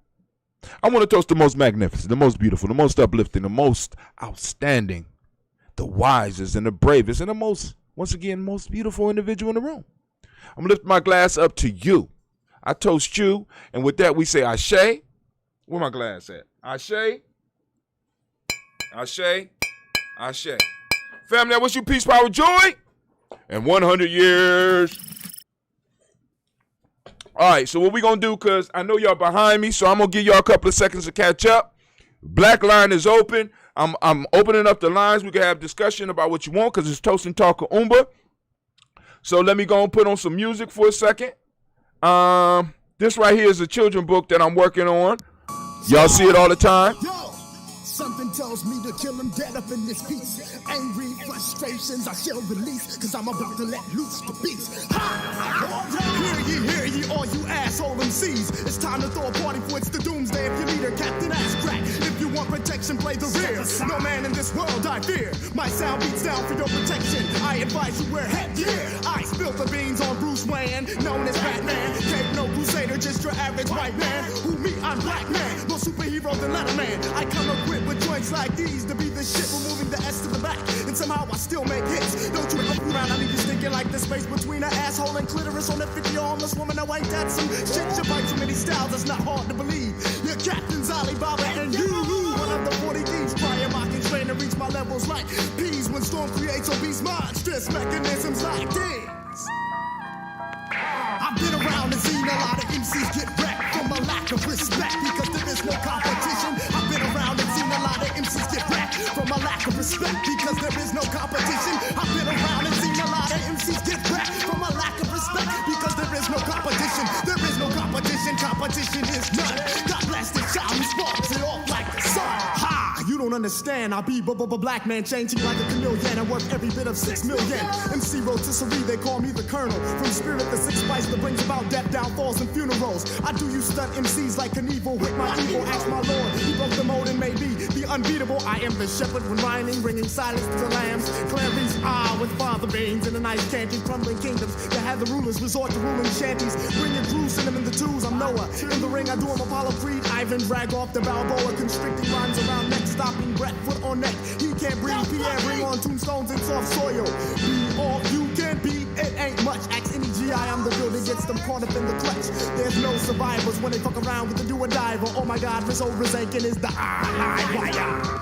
I want to toast the most magnificent, the most beautiful, the most uplifting, the most outstanding, the wisest and the bravest, and the most, once again, most beautiful individual in the room. I'm going to lift my glass up to you. I toast you, and with that, we say Ashe. Where my glass at? Ashe. Ashe. Ashe. Family, I wish you peace, power, joy, and 100 years. All right, so what we going to do, because I know y'all behind me, so I'm going to give y'all a couple of seconds to catch up. Black line is open. I'm opening up the lines. We can have discussion about what you want, because it's Toast&Talk Kuumba. So let me go and put on some music for a second. This right here is a children's book that I'm working on. Y'all see it all the time. Something tells me to kill him dead up in this piece. Angry frustrations I shall release, cause I'm about to let loose the beast. Ha! Hear ye, all you asshole MCs. It's time to throw a party for it's the doomsday. If your leader, Captain Ass Crack. If you want protection, play the rear. No man in this world I fear. My sound beats down for your protection. I advise you wear headgear. I spilled the beans on Bruce Wayne, known as Batman. Take no crusader, just your average white man. Who me? I'm Black Man. More superhero than Letterman. I come equipped with joints like these to be the shit, removing the S to the back, and somehow I still make hits. Don't you look around, I leave you stinking like the space between an asshole and clitoris on a 50 homeless woman. No, ain't that some shit? You bite too many styles, it's not hard to believe. Your captain's Alibaba and you, one of the 40 thieves, trying mocking, trying to reach my levels like peas when storm creates obese monstrous mechanisms like this. I've been around and seen a lot of MCs get wrecked from a lack of respect because there is no competition. I've been around and seen a lot of MCs get wrecked from a lack of respect because there is no competition. I've been around and seen a lot of MCs get wrecked from a lack of respect because there is no competition. There is no competition. Competition is none. God bless the child who sparks it off like the sun. Ha! You don't understand. I be black man changing like a chameleon. I'm worth every bit of 6 million. MC rotisserie, they call me the colonel. From spirit, the six spice that brings about death, downfalls, and funerals. I do you stunt MCs like Knievel with my evil. Ask my lord, he broke the mold and may be the unbeatable. I am the shepherd when whining, bringing silence to the lambs. Clarice, with father beans in the nice candy, crumbling kingdoms that have the rulers resort to ruling shanties. Bringing Jerusalem in the twos, I'm Noah. In the ring, I do him Apollo Creed, Ivan, drag off the Balboa, constricting rhymes around neck, stopping breath, foot on neck. He can't breathe, Pierre, bring on tombstones and soft soil. Be all you can be, it ain't much. Ask any GI, I'm the builder, gets them caught up in the clutch. There's no survivors when they fuck around with the do-or-diver. Oh my God, Rizzo Rizankin is the live wire.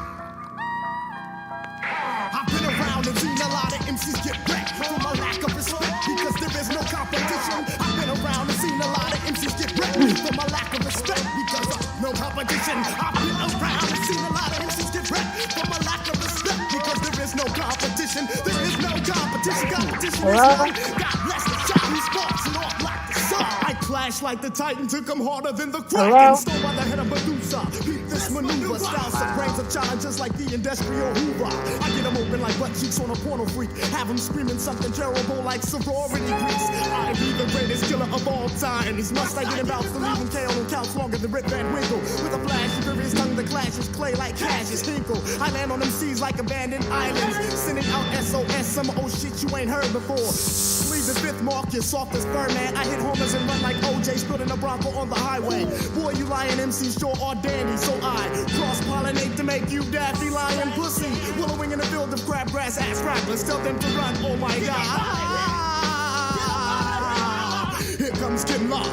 I've been around and seen a lot of MCs get wrecked from a lack of respect because there is no competition. I've been around and seen a lot of MCs get wrecked from a lack of respect because of no competition. I've been around and seen a lot of MCs get wrecked from a lack of respect because there is no competition. There is no competition. Competition is none. God bless the child who sparks it off like the sun. I clash like the Titan, took him harder than the Kraken. Stole by the head of Medusa. Beat this maneuver. Styles of brains of challenges like the industrial Hoover. I get them open like butt cheeks on a porno freak. Have them screaming something terrible like sorority grease. I be the greatest killer of all time. These mustache getting bouts to leave him KO on couch longer than Rip Van Winkle. With a flash, furious tongue that clashes clay like Cassius Hinkle. I land on them seas like abandoned islands. Sending out SOS, some old shit you ain't heard before. Leave the fifth mark, you're soft as fur, man. I hit homers and run like OJ, spilled in a Bronco on the highway. Boy, you lying MCs sure are dandy, so I cross-pollinate to make you daffy lying pussy. Willowing in a field of crabgrass ass cracklers, tell them to run, oh my God. Here comes Kim Law.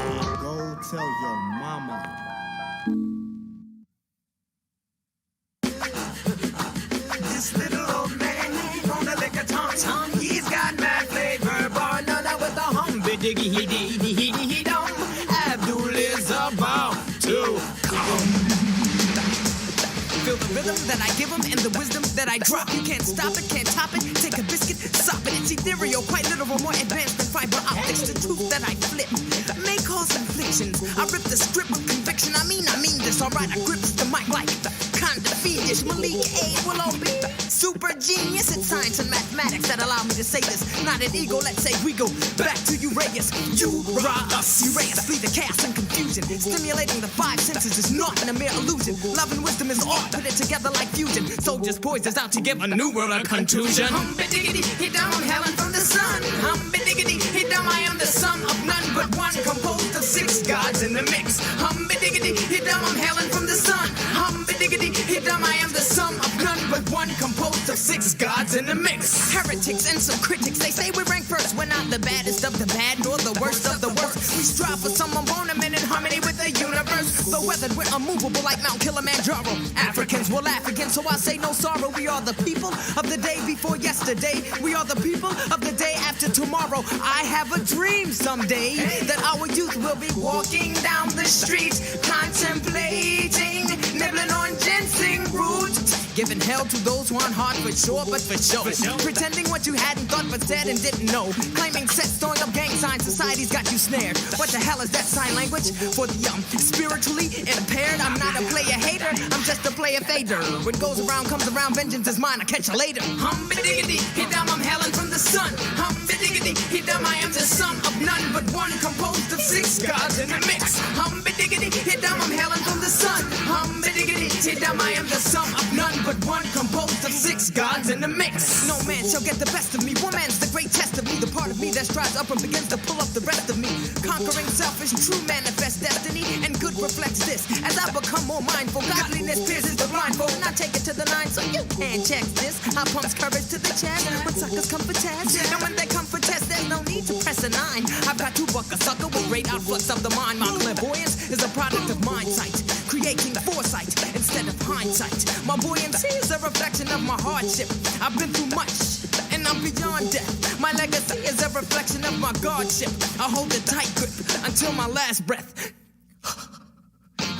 Go tell your mama. This little old man on the liquor tom-tom, he's got mad flavor, bar none with a humby diggy he dum. Abdul is about to come. Feel the rhythm that I give him and the wisdom that I drop. You can't stop it, can't top it. Take a biscuit, sop it. It's ethereal, quite literal, more advanced than fiber optics. The truth that I flip may cause inflictions. I rip the script with conviction. I mean this. Alright, I grip the mic like the kind of fiendish. Malik A will all be super genius. It's science and mathematics that allow me to say this. Not an ego, let's say we go back to Uraeus. Uraeus, flee the chaos and confusion. Stimulating the five senses is not a mere illusion. Love and wisdom is art, put it together like fusion. Soldiers poised us out to give a new world a contusion. Hum-ba-diggity, hit down, I'm hailing from the sun. Hum-ba-diggity, hit down, I am the sum of none but one, composed of 6 gods in the mix. Hum-ba-diggity, hit down, I'm hailing from the sun. Hum-ba-diggity, hit down, I am the sum of none but one, composed of 6 gods in the mix. Heretics and some critics, they say we rank first. We're not the baddest of the bad, nor the worst of the worst. We strive for some abandonment in harmony with the universe. The weathered, we're unmovable like Mount Kilimanjaro. Africans, we're Africans, so I say no sorrow. We are the people of the day before yesterday. We are the people of the day after tomorrow. I have a dream someday that our youth will be walking down the streets, contemplating, nibbling on ginseng roots, giving hell to those who aren't hard for sure, but for show. Pretending what you hadn't thought but said and didn't know. Claiming sets, throwing up gang signs, society's got you snared. What the hell is that sign language? For the spiritually impaired, I'm not a player hater, I'm just a player fader. What goes around comes around, vengeance is mine, I'll catch you later. Hum-ba-diggity, hit down, I'm hailing from the sun. Hum-ba-diggity, hit down, I am the sum of none but one, composed of 6 gods in the mix. Hum-ba-diggity, hit down, I'm hailing from the sun. Hum-ba-diggity, hit down, I am the sum of none but one, composed of 6 gods in the mix. No man shall get the best of me, woman's the great test of me, the part of me that strives up and begins to pull up the rest of me. Conquering selfish, true manifest destiny, and good reflects this. As I become more mindful, godliness pierces the blindfold, and I take it to the 9 so you can't check this. I pumps courage to the chest when suckers come for test, and when they come for test, there's no need to press a 9. I've got to buck a sucker with great outflux of the mind. My clairvoyance is a product of mind sight, creating foresight instead of hindsight. My buoyancy is a reflection of my hardship. I've been through much, and I'm beyond death. My legacy is a reflection of my godship. I hold a tight grip until my last breath.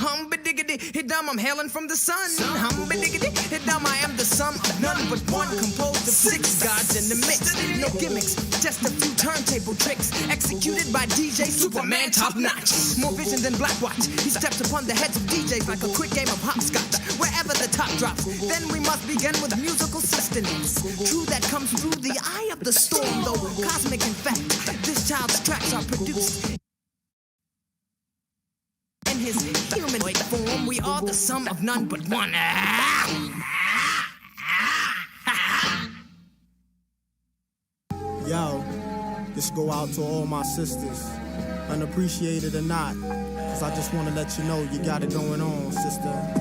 Hum-ba-diggity, hit down, I'm hailing from the sun. Hum-ba-diggity, hit down, I am the sum of none but one, composed of 6 gods in the mix. No gimmicks, just a few turntable tricks, executed by DJ Superman top notch. More vision than Blackwatch, he steps upon the heads of DJs like a quick game of hopscotch. Wherever the top drops, then we must begin with musical sustenance. True, that comes through the eye of the storm, though cosmic in fact, this child's tracks are produced in his humanoid form. We are the sum of none but one. Yo, this go out to all my sisters, unappreciated or not, cause I just wanna let you know you got it going on, sister.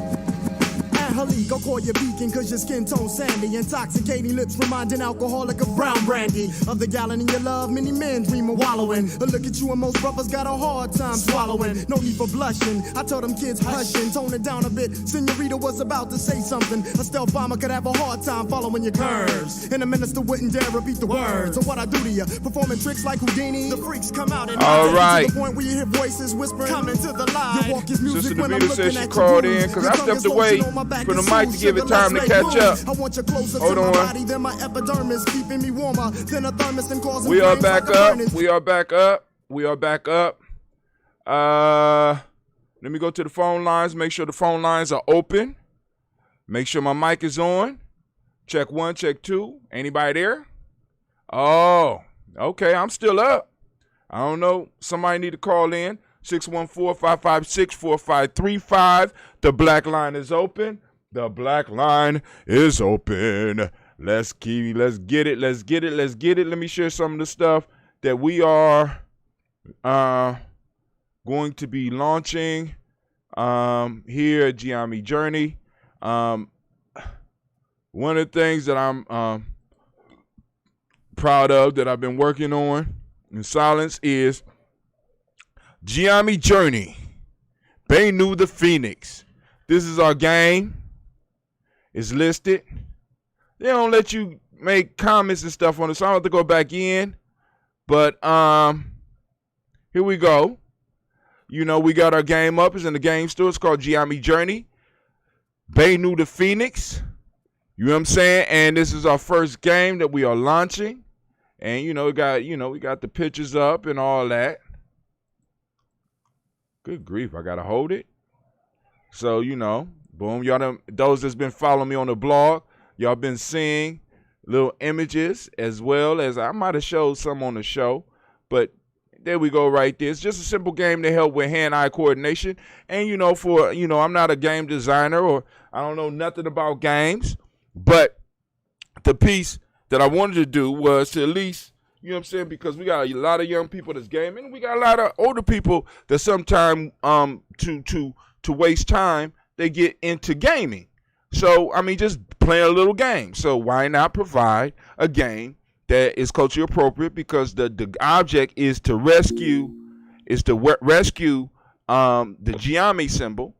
Go call your beacon cause your skin tone sandy. Intoxicating lips reminding alcoholic of brown brandy. Of the gallon in your love, many men dream of wallowing. But look at you and most brothers got a hard time swallowing. No need for blushing, I told them kids hushing. Tone it down a bit, Senorita was about to say something. A stealth bomber could have a hard time following your curves. And a minister wouldn't dare repeat the words. So what I do to you, performing tricks like Houdini. The freaks come out and all right. to the point where you hear voices whispering, coming to the light. You walk his music Sister when I'm Davita looking said she at called your in cause I stepped away from the mic to give it time to catch up. Hold on. We are back up. We are back up. We are back up. Let me go to the phone lines. Make sure the phone lines are open. Make sure my mic is on. Check 1, check 2. Anybody there? Oh, okay. I'm still up. I don't know. Somebody need to call in. 614-556-4535. The black line is open. The black line is open. Let's get it. Let's get it. Let me share some of the stuff that we are going to be launching here at Gye-Nyame Journey. One of the things that I'm proud of that I've been working on in silence is Gye-Nyame Journey. Benu the Phoenix. This is our game. It's listed. They don't let you make comments and stuff on it, so I have to go back in. But here we go. You know, we got our game up. It's in the game store. It's called Gye-Nyame Journey. Benu the Phoenix. You know what I'm saying? And this is our first game that we are launching. And we got the pictures up and all that. Good grief, I gotta hold it. So, boom, y'all those that's been following me on the blog, y'all been seeing little images as well as I might have showed some on the show, but There we go right there. It's just a simple game to help with hand-eye coordination. And, I'm not a game designer or I don't know nothing about games. But the piece that I wanted to do was to at least, because we got a lot of young people that's gaming. And we got a lot of older people that sometimes to waste time, they get into gaming. So, just playing a little game. So why not provide a game that is culturally appropriate, because the object is to rescue the Gye-Nyame symbol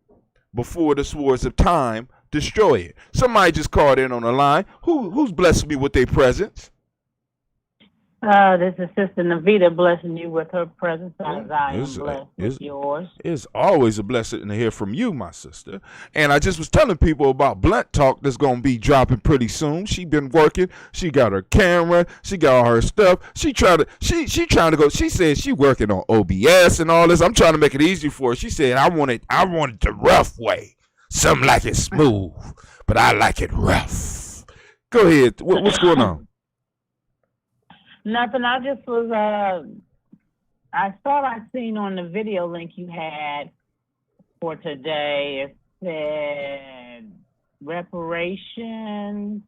before the swords of time destroy it. Somebody just called in on the line. Who's blessed me with their presence? This is Sister Navita blessing you with her presence as I am blessed with yours. It's always a blessing to hear from you, my sister. And I just was telling people about Blunt Talk that's going to be dropping pretty soon. She been working. She got her camera. She got all her stuff. She trying to go. She said she working on OBS and all this. I'm trying to make it easy for her. She said, I want it the rough way. Some like it smooth, but I like it rough. Go ahead. What's going on? Nothing. I just was, I thought I seen on the video link you had for today, it said reparations,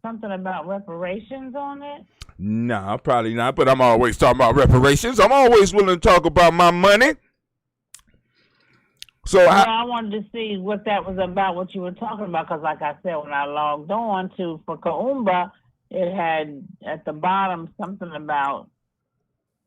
something about reparations on it? Nah, probably not, but I'm always talking about reparations. I'm always willing to talk about my money. So I wanted to see what that was about, what you were talking about, because like I said, when I logged on for Kuumba, it had at the bottom something about,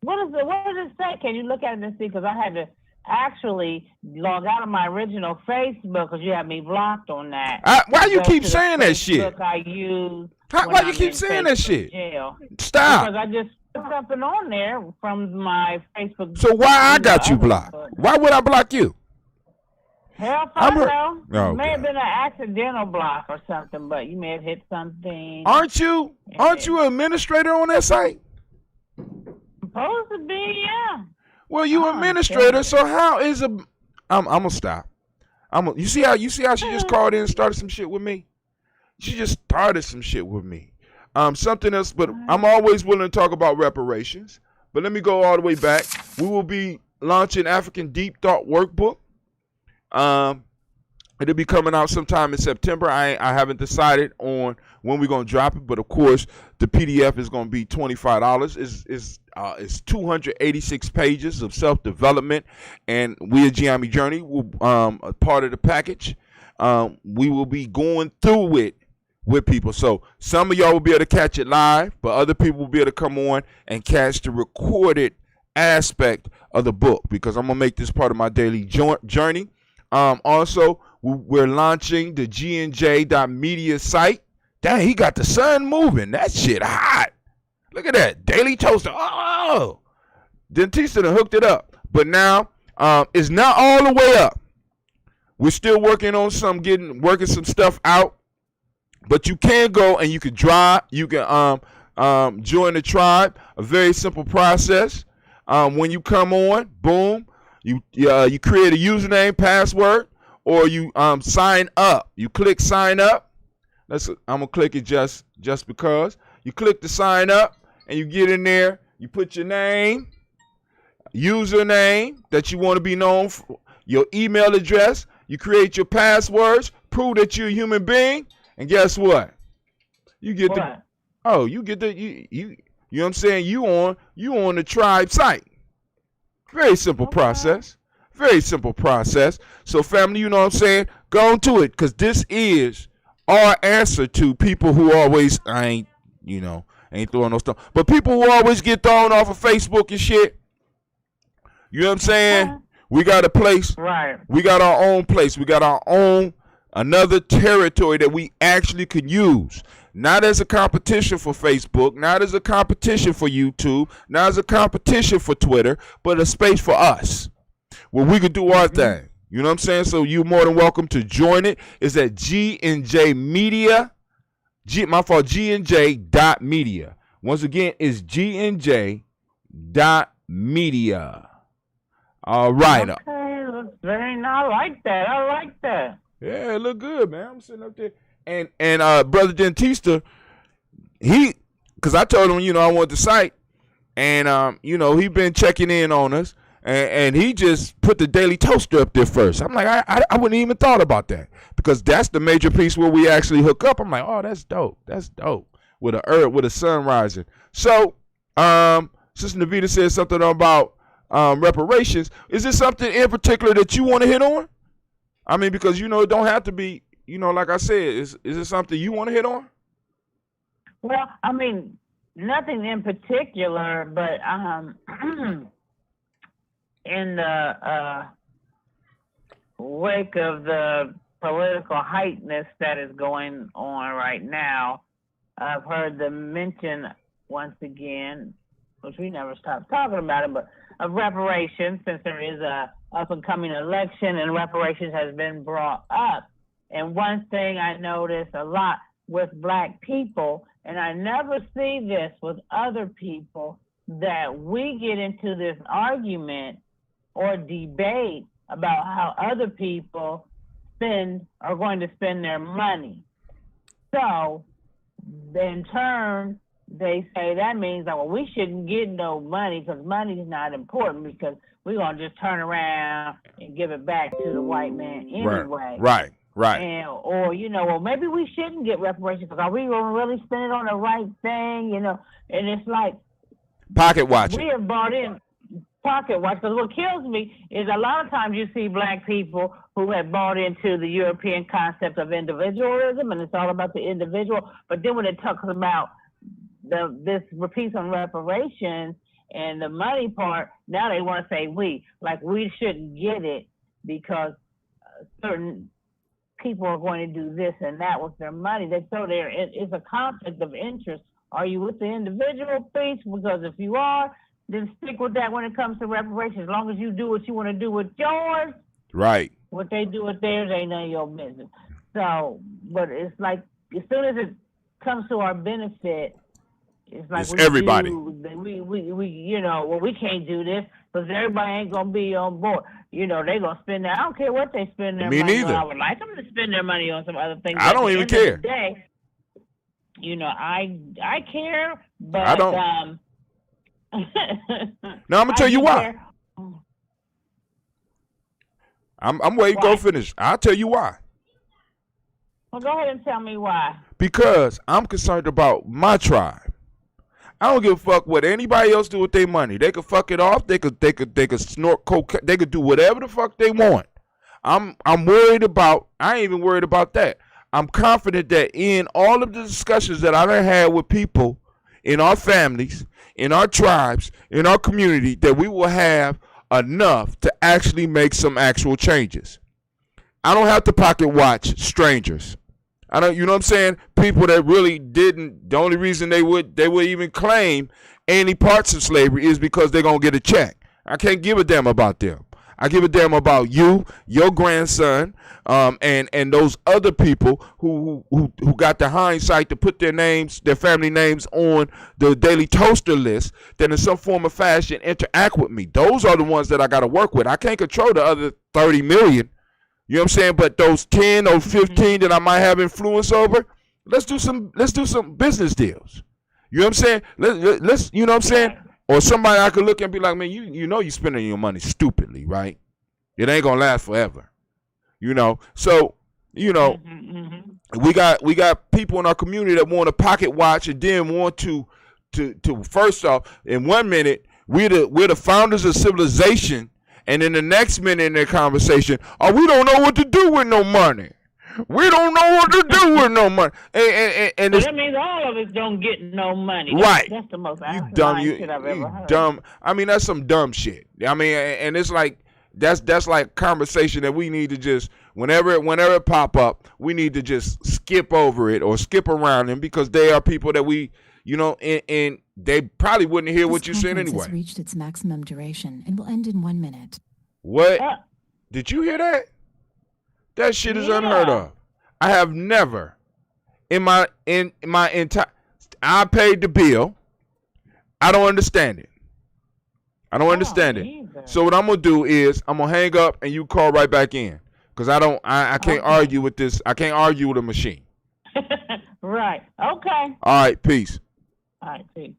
what does it say? Can you look at it and see? Because I had to actually log out of my original Facebook because you had me blocked on that. Why you keep saying that shit? I use. Why you keep saying that shit? Jail. Stop. Because I just put something on there from my Facebook. So why I got you blocked? Why would I block you? Hell, I know. Oh, may have been an accidental block or something, but you may have hit something. Aren't you an administrator on that site? Supposed to be, yeah. Well, you administrator, so how is I'm gonna stop. You see how she just called in and started some shit with me? She just started some shit with me. Something else, but I'm always willing to talk about reparations. But let me go all the way back. We will be launching African Deep Thought Workbook. It'll be coming out sometime in September. I haven't decided on when we're gonna drop it, but of course the PDF is gonna be $25. It's 286 pages of self-development, and we at Gye-Nyame Journey will a part of the package. We will be going through it with people, so some of y'all will be able to catch it live, but other people will be able to come on and catch the recorded aspect of the book, because I'm gonna make this part of my daily journey. Also, we're launching the GNJ.media site. Dang, he got the sun moving. That shit hot. Look at that. Daily Toaster. Oh, Dentista done hooked it up. But now, it's not all the way up. We're still working on working some stuff out. But you can go and you can join the tribe. A very simple process. When you come on, boom. You create a username, password, or you sign up. You click sign up. I'm gonna click it just because. You click the sign up and you get in there. You put your name, username that you want to be known for, your email address. You create your passwords. Prove that you're a human being, and guess what? You get you know what I'm saying? You on the tribe site. Very simple process. Very simple process. So family, you know what I'm saying? Go on to it, because this is our answer to people who always, ain't throwing no stuff. But people who always get thrown off of Facebook and shit. You know what I'm saying? We got a place. Right. We got our own place. We got our own, another territory that we actually can use. Not as a competition for Facebook, not as a competition for YouTube, not as a competition for Twitter, but a space for us where we could do our thing. You know what I'm saying? So you're more than welcome to join it. It's at G&J Media. G&J.media. Once again, it's G&J.media. All right. Okay, looks very nice. I like that. Yeah, it look good, man. I'm sitting up there. And Brother Dentista, because I told him, I want the site. And you know, he been checking in on us, and he just put the Daily Toaster up there first. I'm like, I wouldn't even thought about that, because that's the major piece where we actually hook up. I'm like, oh, that's dope. That's dope. With a sun rising. So, Sister Navita said something about reparations. Is there something in particular that you want to hit on? I mean, because, you know, it don't have to be, you know, like I said, is it something you want to hit on? Well, I mean, nothing in particular, but in the wake of the political heightness that is going on right now, I've heard them mention once again, which we never stopped talking about it, but of reparations, since there is a up-and-coming election and reparations has been brought up. And one thing I notice a lot with Black people, and I never see this with other people, that we get into this argument or debate about how other people are going to spend their money. So, in turn, they say that means that, well, we shouldn't get no money because money is not important, because we're going to just turn around and give it back to the white man anyway. Right. And, or, you know, well, maybe we shouldn't get reparations because are we going to really spend it on the right thing, you know? And it's like pocket watching. We have bought in pocket watch, because what kills me is a lot of times you see Black people who have bought into the European concept of individualism, and it's all about the individual. But then when it talks about this piece on reparations and the money part, now they want to say we shouldn't get it because certain people are going to do this and that with their money. It's a conflict of interest. Are you with the individual piece? Because if you are, then stick with that when it comes to reparations. As long as you do what you want to do with yours, right? What they do with theirs ain't none of your business. So, but it's like as soon as it comes to our benefit, it's like it's everybody. We you know, well, we can't do this because everybody ain't gonna be on board. You know, they gonna spend I don't care what they spend their money neither. on. I would like them to spend their money on some other things. I don't even care. Day, you know, I care, but I don't. Now I'm gonna tell you why. I'm waiting to go finish. I'll tell you why. Well, go ahead and tell me why. Because I'm concerned about my tribe. I don't give a fuck what anybody else do with their money. They could fuck it off. They could snort cocaine. They could do whatever the fuck they want. I'm worried about. I ain't even worried about that. I'm confident that in all of the discussions that I done had with people in our families, in our tribes, in our community, that we will have enough to actually make some actual changes. I don't have to pocket watch strangers. I don't, you know what I'm saying? People that really didn't, the only reason they would even claim any parts of slavery is because they're going to get a check. I can't give a damn about them. I give a damn about you, your grandson, and those other people who got the hindsight to put their names, their family names on the Daily Toaster list, that in some form or fashion interact with me. Those are the ones that I got to work with. I can't control the other 30 million. You know what I'm saying? But those 10 or 15 that I might have influence over, let's do some business deals. You know what I'm saying? Let's you know what I'm saying? Or somebody I could look and be like, man, you know you spending your money stupidly, right? It ain't gonna last forever. You know. So, you know, we got people in our community that want to pocket watch and then want to first off, in 1 minute, we're the founders of civilization. And in the next minute in their conversation, we don't know what to do with no money. We don't know what to do with no money. And that means all of us don't get no money. Right. That's the most shit I've ever heard. Dumb. I mean, that's some dumb shit. I mean, and it's like, that's like conversation that we need to just, whenever it pop up, we need to just skip over it or skip around them, because they are people that we, you know, and they probably wouldn't hear what you said anyway. This has reached its maximum duration and will end in 1 minute. What? Did you hear that? That shit is unheard of. I have never in my entire, I paid the bill. I don't understand it. I don't understand it. Either. So what I'm gonna do is I'm gonna hang up and you call right back in, because I can't argue with this. I can't argue with a machine. Right. Okay. All right. Peace. All right. Peace.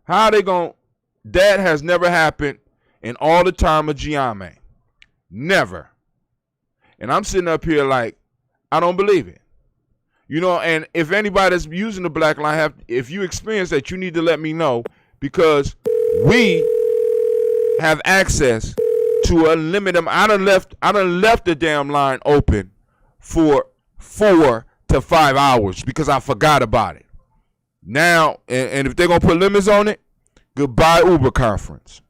How are they going? That has never happened in all the time of Gye-Nyame. Never. And I'm sitting up here like, I don't believe it. You know, and if anybody that's using the Black Line, if you experience that, you need to let me know, because we have access to unlimited. I done left the damn line open for 4 to 5 hours because I forgot about it. Now, and if they're gonna put limits on it, goodbye Uber conference.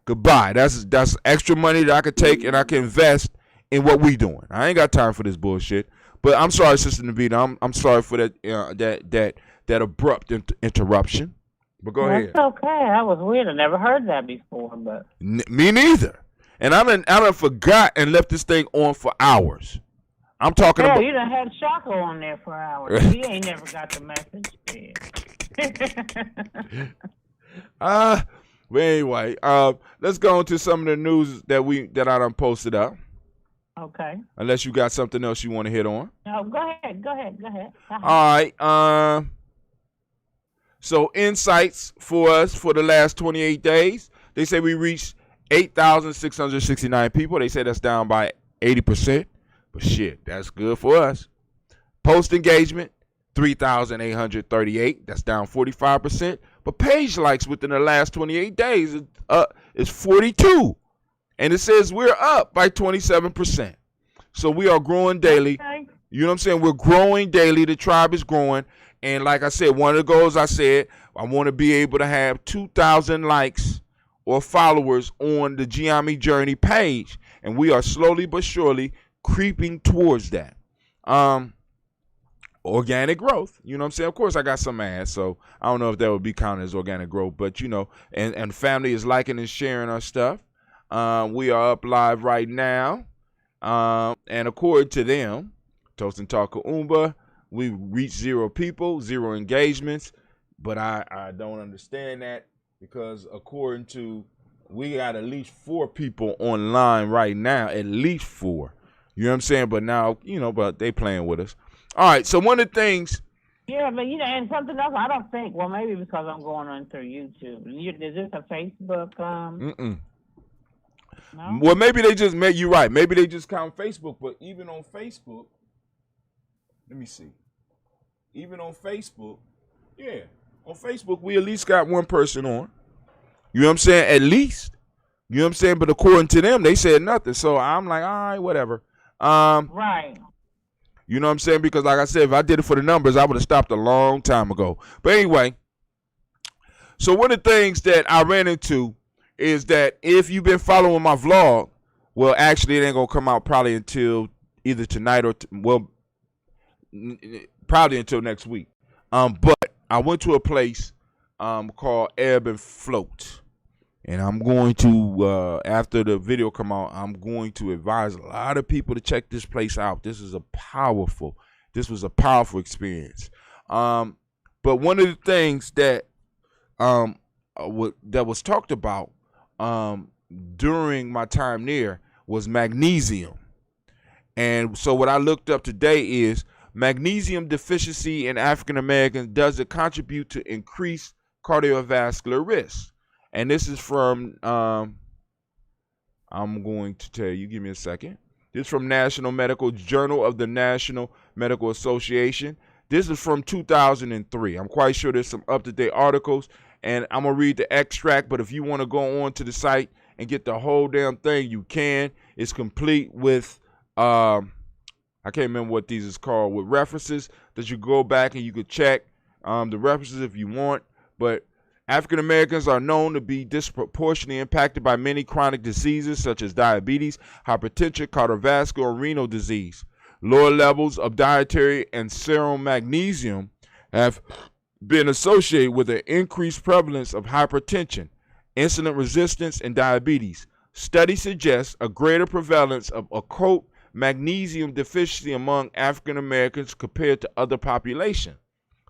Goodbye. That's extra money that I could take and I can invest in what we doing. I ain't got time for this bullshit. But I'm sorry, Sister Navita. I'm sorry for that that abrupt interruption. But go ahead. That's okay. That was weird. I never heard that before. But me neither. And I done forgot and left this thing on for hours. I'm talking about. You done had Shaka on there for hours. He ain't never got the message. But anyway, let's go into some of the news that I done posted up. Okay. Unless you got something else you want to hit on. No, go ahead. All right. So insights for us for the last 28 days. They say we reached 8,669 people. They say that's down by 80%. But shit, that's good for us. Post engagement, 3,838. That's down 45%. But page likes within the last 28 days is 42. And it says we're up by 27%. So we are growing daily. Okay. You know what I'm saying? We're growing daily. The tribe is growing. And like I said, one of the goals I said, I want to be able to have 2,000 likes or followers on the Gye-Nyame Journey page. And we are slowly but surely creeping towards that. Organic growth. You know what I'm saying? Of course, I got some ads, so I don't know if that would be counted as organic growth. But, you know, and family is liking and sharing our stuff. We are up live right now. And according to them, Toast&Talk Kuumba, we reached 0 people, 0 engagements. But I don't understand that, because according to, we got at least 4 people online right now, at least 4. You know what I'm saying? But now, you know, but they playing with us. All right, so one of the things. Yeah, but, you know, and something else, I don't think, well, maybe because I'm going on through YouTube. Is this a Facebook? No? Well, maybe they just made you right. Maybe they just count Facebook, but even on Facebook, let me see. Even on Facebook, yeah, on Facebook, we at least got 1 person on. You know what I'm saying? At least. You know what I'm saying? But according to them, they said nothing. So I'm like, all right, whatever. Right. You know what I'm saying? Because like I said, if I did it for the numbers, I would have stopped a long time ago. But anyway, so one of the things that I ran into is that if you've been following my vlog, well, actually, it ain't going to come out probably until either tonight or, probably until next week. But I went to a place called Ebb and Float. And I'm going to, after the video come out, I'm going to advise a lot of people to check this place out. This was a powerful experience. But one of the things that that was talked about during my time there was magnesium. And so what I looked up today is magnesium deficiency in African Americans, does it contribute to increased cardiovascular risk? And this is from, I'm going to tell you, give me a second. This is from National Medical Journal of the National Medical Association. This is from 2003. I'm quite sure there's some up-to-date articles, and I'm going to read the extract, but if you want to go on to the site and get the whole damn thing, you can. It's complete with, I can't remember what these is called, with references that you go back and you could check the references if you want, but African Americans are known to be disproportionately impacted by many chronic diseases such as diabetes, hypertension, cardiovascular, and renal disease. Lower levels of dietary and serum magnesium have been associated with an increased prevalence of hypertension, insulin resistance, and diabetes. Studies suggest a greater prevalence of occult magnesium deficiency among African Americans compared to other populations.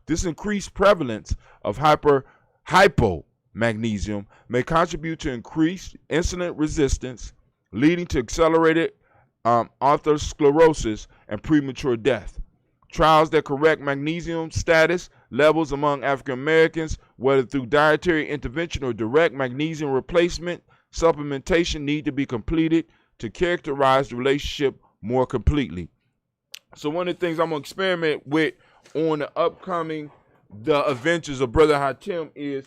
This increased prevalence of hypomagnesium may contribute to increased insulin resistance, leading to accelerated atherosclerosis and premature death. Trials that correct magnesium status levels among African Americans, whether through dietary intervention or direct magnesium replacement supplementation, need to be completed to characterize the relationship more completely. So one of the things I'm going to experiment with on the upcoming The Adventures of Brother Hatem is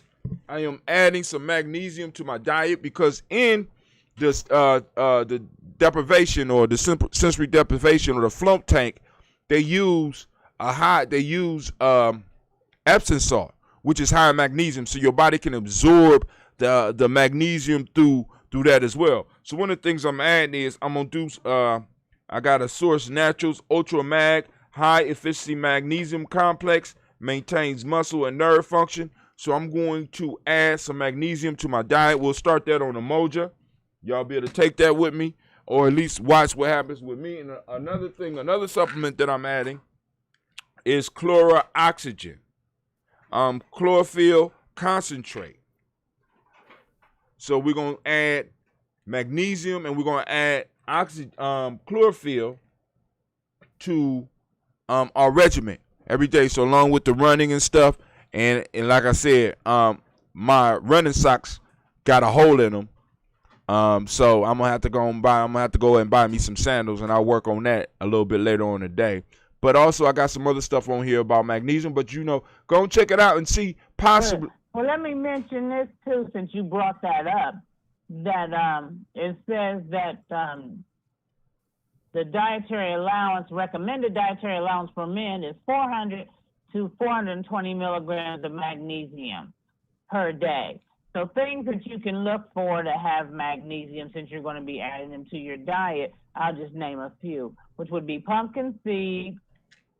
I am adding some magnesium to my diet, because in this the deprivation or the sensory deprivation or the flump tank, they use Epsom salt, which is high in magnesium, so your body can absorb the magnesium through that as well. So one of the things I'm adding is I'm gonna do I got a Source Naturals Ultra Mag high efficiency magnesium complex, maintains muscle and nerve function. So I'm going to add some magnesium to my diet. We'll start that on Emoja. Y'all be able to take that with me, or at least watch what happens with me. And another supplement that I'm adding is chlorooxygen, chlorophyll concentrate. So we're gonna add magnesium and we're gonna add chlorophyll to our regimen every day. So along with the running and stuff, and like I said, my running socks got a hole in them. So I'm gonna have to go and buy me some sandals, and I'll work on that a little bit later on in the day. But also I got some other stuff on here about magnesium, but go and check it out and see possibly. Well, let me mention this too, since you brought that up, that it says that the recommended dietary allowance for men is 400 to 420 milligrams of magnesium per day. So things that you can look for to have magnesium, since you're going to be adding them to your diet, I'll just name a few, which would be pumpkin seeds,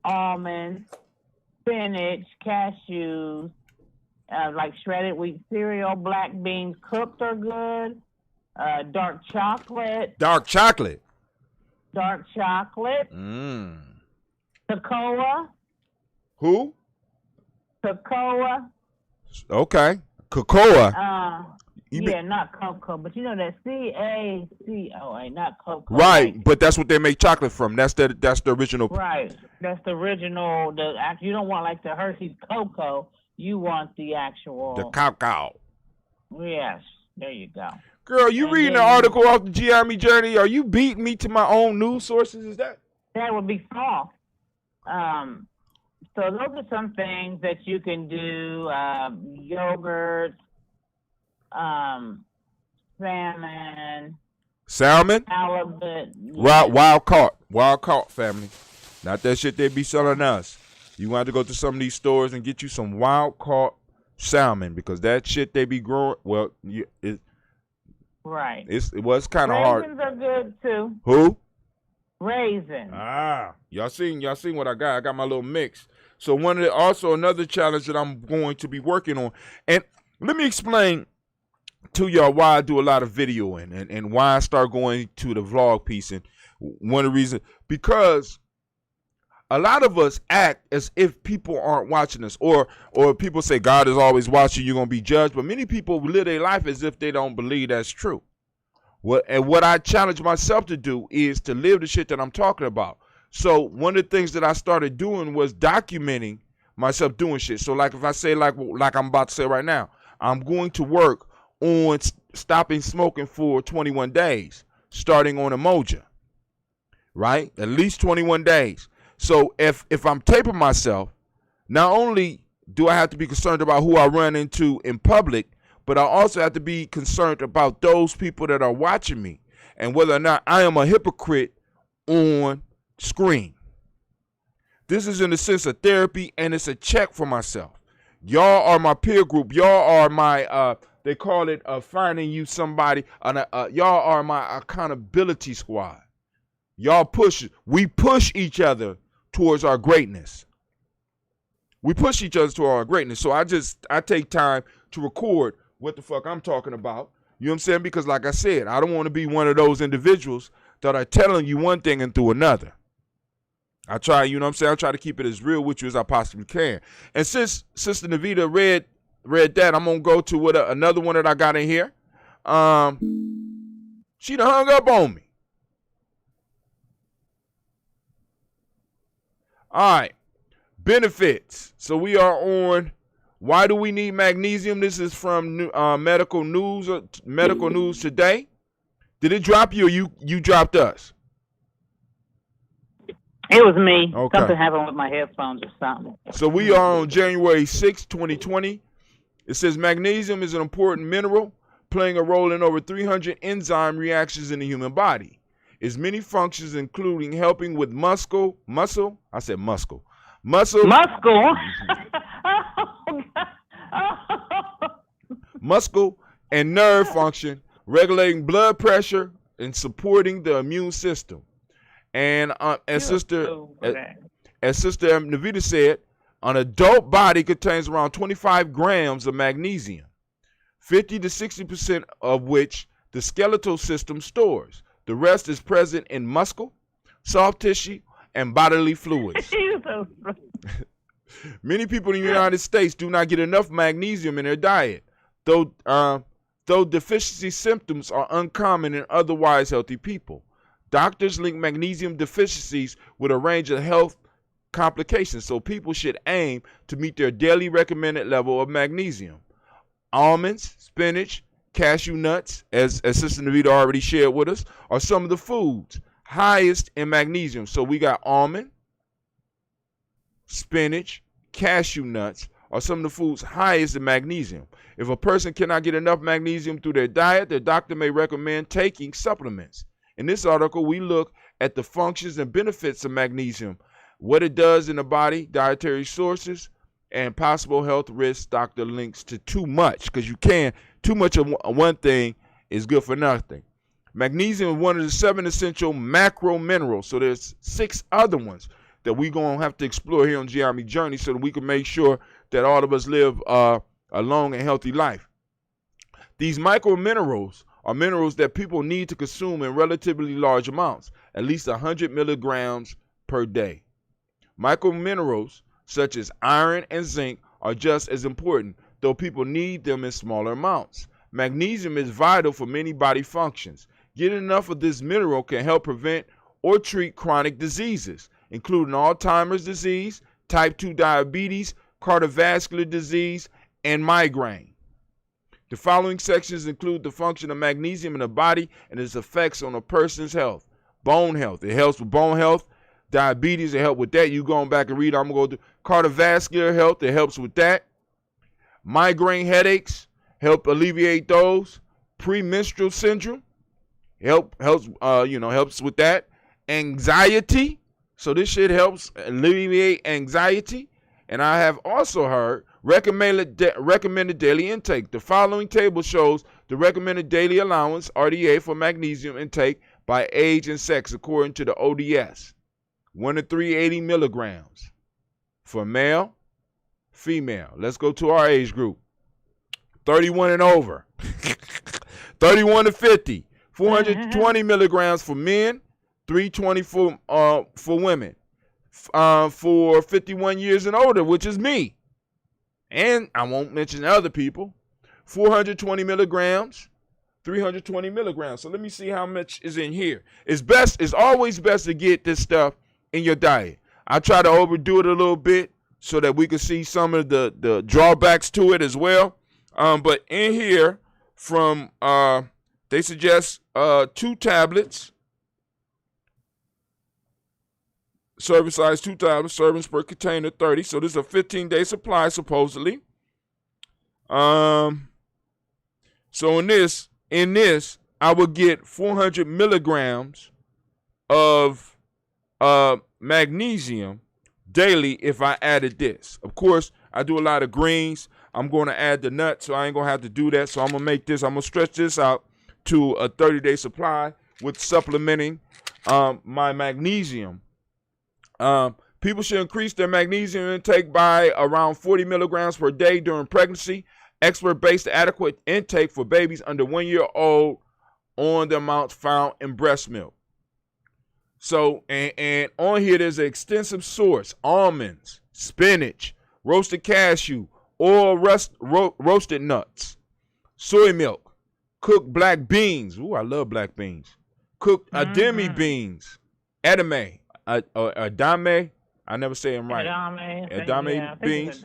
almonds, spinach, cashews, like shredded wheat cereal, black beans cooked are good, dark chocolate. Dark chocolate. Cocoa. Who? Cocoa. Okay. Cocoa. Not cocoa, but you know that CACOA, not cocoa. Right, but that's what they make chocolate from. That's the original. Right, that's the original. You don't want like the Hershey's cocoa. You want the actual. The cacao. Yes, there you go. Girl, you reading the article off the Gye-Nyame Journey? Are you beating me to my own news sources? Is that? That would be false. So those are some things that you can do. Yogurt, salmon. Salmon? Halibut. Yeah. Wild caught, family. Not that shit they be selling us. You want to go to some of these stores and get you some wild caught salmon, because that shit they be growing. Well, right. It's kind of hard. Raisins are good too. Who? Raisins. Y'all seen what I got? I got my little mix. So also another challenge that I'm going to be working on, and let me explain to y'all why I do a lot of videoing and why I start going to the vlog piece. And one of the reasons, because a lot of us act as if people aren't watching us, or people say God is always watching, you're gonna be judged. But many people live their life as if they don't believe that's true. What I challenge myself to do is to live the shit that I'm talking about. So one of the things that I started doing was documenting myself doing shit. So like if I say like I'm about to say right now, I'm going to work on stopping smoking for 21 days, starting on Emoja, right? At least 21 days. So if I'm taping myself, not only do I have to be concerned about who I run into in public, but I also have to be concerned about those people that are watching me and whether or not I am a hypocrite on screen. This is in the sense of therapy, and it's a check for myself. Y'all are my peer group. Y'all are my, they call it finding you somebody. Y'all are my accountability squad. We push each other towards our greatness. So I take time to record what the fuck I'm talking about. You know what I'm saying? Because like I said, I don't want to be one of those individuals that are telling you one thing and through another. I try, you know what I'm saying? I try to keep it as real with you as I possibly can. And since Sister Navita read that, I'm going to go to another one that I got in here. She done hung up on me. All right. Benefits. So we are on why do we need magnesium? This is from Medical News Today. Did it drop you or you dropped us? It was me. Okay. Something happened with my headphones or something. So we are on January 6, 2020. It says magnesium is an important mineral playing a role in over 300 enzyme reactions in the human body. Its many functions including helping with muscle, muscle and nerve function, regulating blood pressure and supporting the immune system. And as Sister Navita said, an adult body contains around 25 grams of magnesium, 50 to 60% of which the skeletal system stores. The rest is present in muscle, soft tissue, and bodily fluids. Many people in the United States do not get enough magnesium in their diet, though deficiency symptoms are uncommon in otherwise healthy people. Doctors link magnesium deficiencies with a range of health complications, so people should aim to meet their daily recommended level of magnesium. Almonds, spinach, cashew nuts, as Sister Navita already shared with us, are some of the foods highest in magnesium. So we got almond, spinach, cashew nuts are some of the foods highest in magnesium. If a person cannot get enough magnesium through their diet, their doctor may recommend taking supplements. In this article, we look at the functions and benefits of magnesium, what it does in the body, dietary sources, and possible health risks. Doctor links to too much, because too much of one thing is good for nothing. Magnesium is one of the 7 essential macro minerals, so there's 6 other ones that we're going to have to explore here on Gye-Nyame Journey so that we can make sure that all of us live a long and healthy life. These micro minerals are minerals that people need to consume in relatively large amounts, at least 100 milligrams per day. Micro minerals such as iron and zinc are just as important, though people need them in smaller amounts. Magnesium is vital for many body functions. Getting enough of this mineral can help prevent or treat chronic diseases, including Alzheimer's disease, type 2 diabetes, cardiovascular disease, and migraine. The following sections include the function of magnesium in the body and its effects on a person's health. Bone health. It helps with bone health. Diabetes, it helps with that. You going back and read. I'm going to go to cardiovascular health. It helps with that. Migraine headaches, help alleviate those. Premenstrual syndrome, helps with that. Anxiety. So this shit helps alleviate anxiety. And I have also heard recommended daily intake. The following table shows the recommended daily allowance, RDA, for magnesium intake by age and sex according to the ODS. 1 to 380 milligrams for male, female. Let's go to our age group. 31 and over. 31 to 50. 420 milligrams for men, 320 for women. For 51 years and older, which is me. And I won't mention other people. 420 milligrams, 320 milligrams. So let me see how much is in here. It's always best to get this stuff in your diet. I try to overdo it a little bit so that we can see some of the drawbacks to it as well. But in here, they suggest 2 tablets. Serving size 2 tablets, servings per container 30. So this is a 15-day supply supposedly. So in this, I would get 400 milligrams of magnesium daily if I added this. Of course, I do a lot of greens. I'm going to add the nuts, so I ain't going to have to do that. So I'm going to stretch this out to a 30-day supply with supplementing my magnesium. People should increase their magnesium intake by around 40 milligrams per day during pregnancy. Expert-based adequate intake for babies under 1 year old on the amounts found in breast milk. So, and on here, there's an extensive source: almonds, spinach, roasted cashew, oil roasted nuts, soy milk, cooked black beans. Ooh, I love black beans. Cooked ademi beans, edamame. Adame, I never say them right. Edamame beans.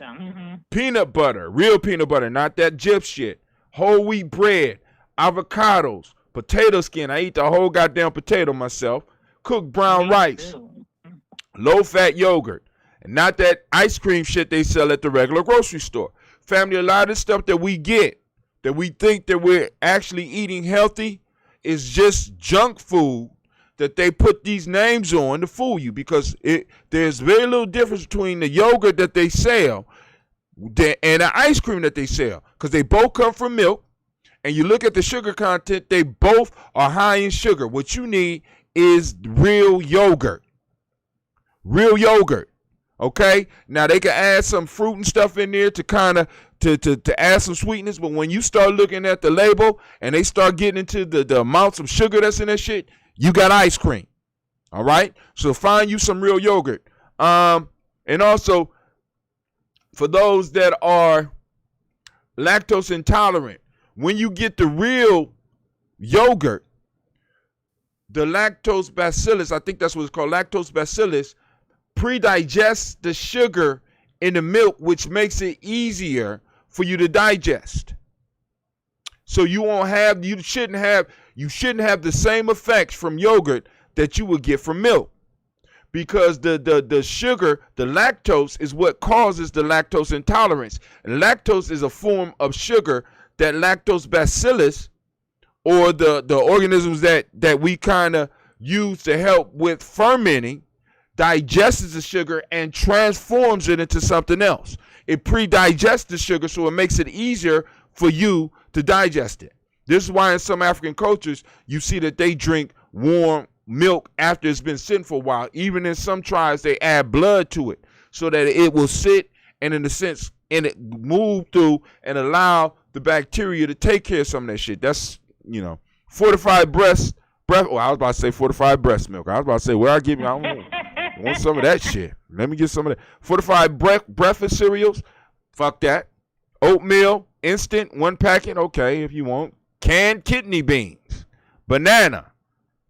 Peanut butter, real peanut butter, not that gyp shit. Whole wheat bread, avocados, potato skin. I eat the whole goddamn potato myself. Cooked brown rice, low-fat yogurt, and not that ice cream shit they sell at the regular grocery store. Family, a lot of the stuff that we get, that we think that we're actually eating healthy, is just junk food that they put these names on to fool you, because there's very little difference between the yogurt that they sell and the ice cream that they sell, because they both come from milk, and you look at the sugar content, they both are high in sugar. What you need is real yogurt. Real yogurt. Okay? Now they can add some fruit and stuff in there to kind of to add some sweetness, but when you start looking at the label and they start getting into the amounts of sugar that's in that shit, you got ice cream. All right? So find you some real yogurt. And also, for those that are lactose intolerant, when you get the real yogurt, the lactose bacillus, I think that's what it's called, lactose bacillus, pre-digests the sugar in the milk, which makes it easier for you to digest. So you shouldn't have the same effects from yogurt that you would get from milk, because the sugar, the lactose, is what causes the lactose intolerance. And lactose is a form of sugar that lactose bacillus, or the organisms that we kind of use to help with fermenting, digests the sugar and transforms it into something else. It pre-digests the sugar, so it makes it easier for you to digest it. This is why in some African cultures, you see that they drink warm milk after it's been sitting for a while. Even in some tribes, they add blood to it so that it will sit and, in a sense, and it move through and allow the bacteria to take care of some of that shit. That's, fortified breast. Oh, I was about to say fortified breast milk. I was about to say, where I give you, I want some of that shit. Let me get some of that. Fortified breakfast cereals. Fuck that. Oatmeal, instant, 1 packet. Okay, if you want. Canned kidney beans. Banana.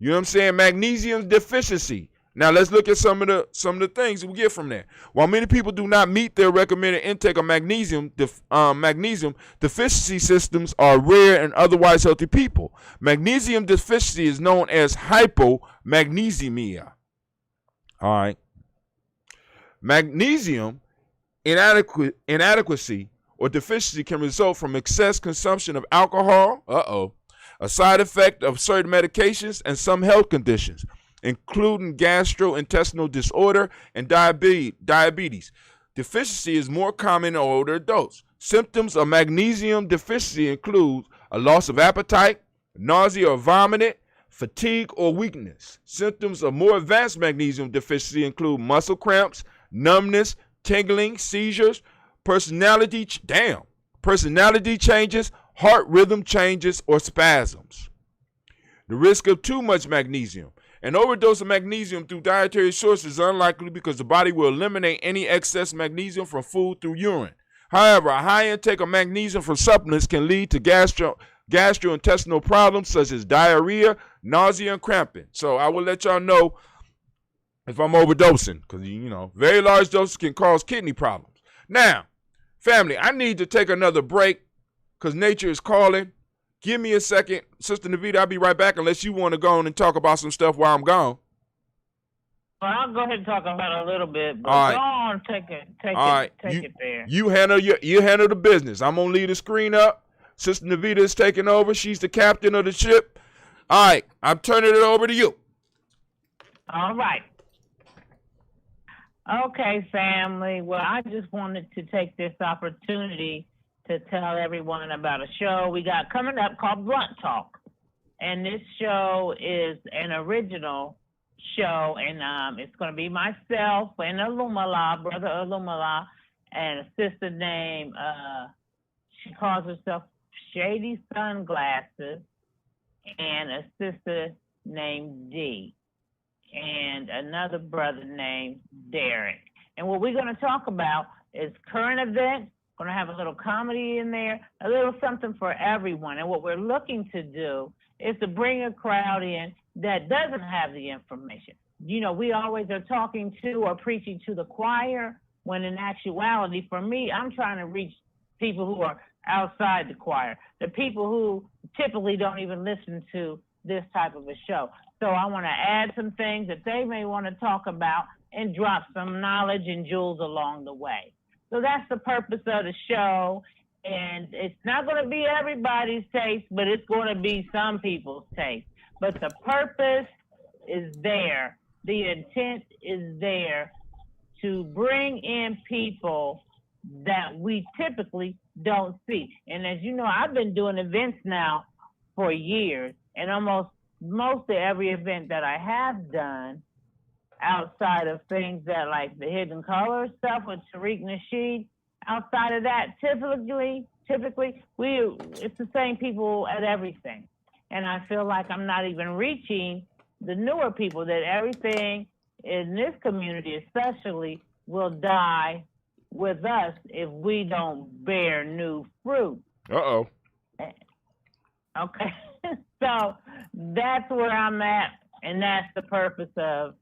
You know what I'm saying? Magnesium deficiency. Now let's look at some of the things we get from there. While many people do not meet their recommended intake of magnesium, magnesium deficiency systems are rare in otherwise healthy people. Magnesium deficiency is known as hypomagnesemia. All right. Magnesium inadequacy or deficiency can result from excess consumption of alcohol, a side effect of certain medications, and some health conditions, including gastrointestinal disorder and diabetes. Deficiency is more common in older adults. Symptoms of magnesium deficiency include a loss of appetite, nausea or vomiting, fatigue or weakness. Symptoms of more advanced magnesium deficiency include muscle cramps, numbness, tingling, seizures, personality changes, heart rhythm changes, or spasms. The risk of too much magnesium. An overdose of magnesium through dietary sources is unlikely because the body will eliminate any excess magnesium from food through urine. However, a high intake of magnesium from supplements can lead to gastrointestinal problems such as diarrhea, nausea, and cramping. So I will let y'all know if I'm overdosing, because, very large doses can cause kidney problems. Now, family, I need to take another break because nature is calling. Give me a second. Sister Navita, I'll be right back unless you want to go on and talk about some stuff while I'm gone. Well, I'll go ahead and talk about it a little bit, but all right. Go on, take it there. You handle the business. I'm going to leave the screen up. Sister Navita is taking over. She's the captain of the ship. All right, I'm turning it over to you. All right. Okay, family. Well, I just wanted to take this opportunity to tell everyone about a show we got coming up called Blunt Talk. And this show is an original show, and it's going to be myself and Alumala, brother Alumala, and a sister named, she calls herself Shady Sunglasses, and a sister named Dee, and another brother named Derek. And what we're going to talk about is current events. Going to have a little comedy in there, a little something for everyone. And what we're looking to do is to bring a crowd in that doesn't have the information. we always are talking to or preaching to the choir, when in actuality, for me, I'm trying to reach people who are outside the choir, the people who typically don't even listen to this type of a show. So I want to add some things that they may want to talk about and drop some knowledge and jewels along the way. So that's the purpose of the show. And it's not going to be everybody's taste, but it's going to be some people's taste. But the purpose is there. The intent is there to bring in people that we typically don't see. And as you know, I've been doing events now for years, and most of every event that I have done, outside of things that like the Hidden Color stuff with Tariq Nasheed, outside of that, typically it's the same people at everything. And I feel like I'm not even reaching the newer people, that everything in this community especially will die with us if we don't bear new fruit. Uh-oh. Okay. So that's where I'm at, and that's the purpose of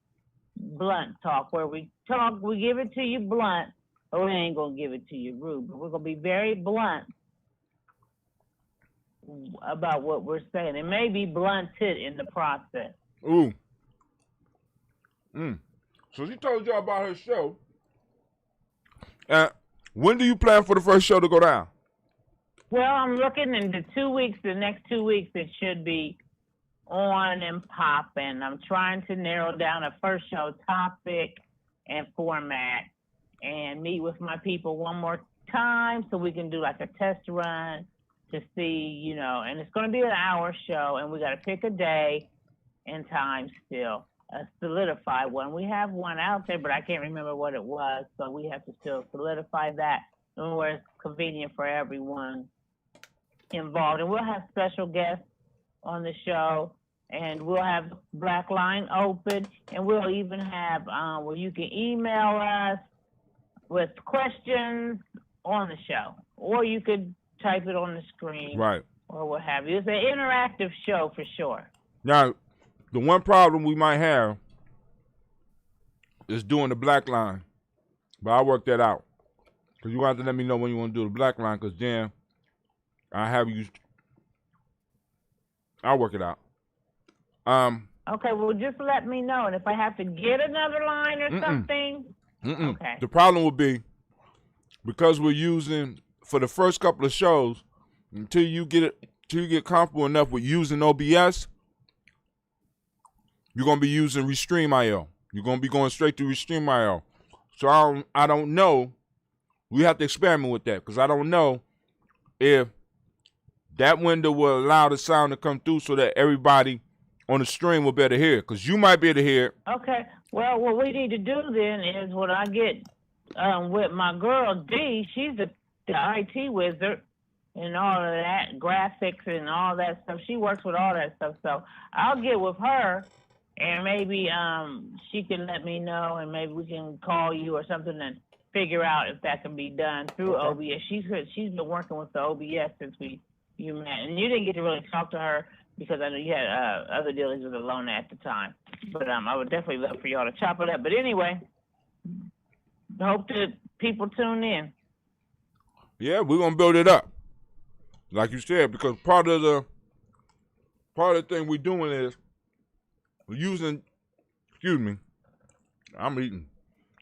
Blunt Talk, where we give it to you blunt, but we ain't gonna give it to you rude. But we're gonna be very blunt about what we're saying. It may be blunted in the process. Ooh. So she told y'all about her show. When do you plan for the first show to go down? Well, I'm looking into 2 weeks. The next 2 weeks, it should be on and popping. I'm trying to narrow down a first show topic and format and meet with my people one more time so we can do like a test run to see, and it's going to be an hour show, and we got to pick a day and time still, a solidified one. We have one out there, but I can't remember what it was, so we have to still solidify that and where it's convenient for everyone involved. And we'll have special guests on the show, and we'll have Black Line open, and we'll even have where you can email us with questions on the show, or you could type it on the screen, right, or what have you. It's an interactive show for sure. Now, the one problem we might have is doing the Black Line, but I'll work that out. Because you have to let me know when you want to do the Black Line, because then I'll work it out. Okay, well, just let me know. And if I have to get another line or something, okay. The problem will be, because we're using, for the first couple of shows, until you get comfortable enough with using OBS, you're going to be using Restream.io. You're going to be going straight to Restream.io. So I don't know. We have to experiment with that, because I don't know if that window will allow the sound to come through so that everybody on the stream will be able to hear it, because you might be able to hear it. Okay. Well, what we need to do then is when I get with my girl, Dee, she's the IT wizard and all of that, graphics and all that stuff. She works with all that stuff. So I'll get with her, and maybe she can let me know, and maybe we can call you or something and figure out if that can be done through OBS. She's been working with the OBS since you met, and you didn't get to really talk to her because I know you had other dealings with Alona at the time. But I would definitely love for y'all to chop it up. But anyway, hope that people tune in. Yeah, we're gonna build it up, like you said, because part of the thing we're doing is we're using. Excuse me, I'm eating.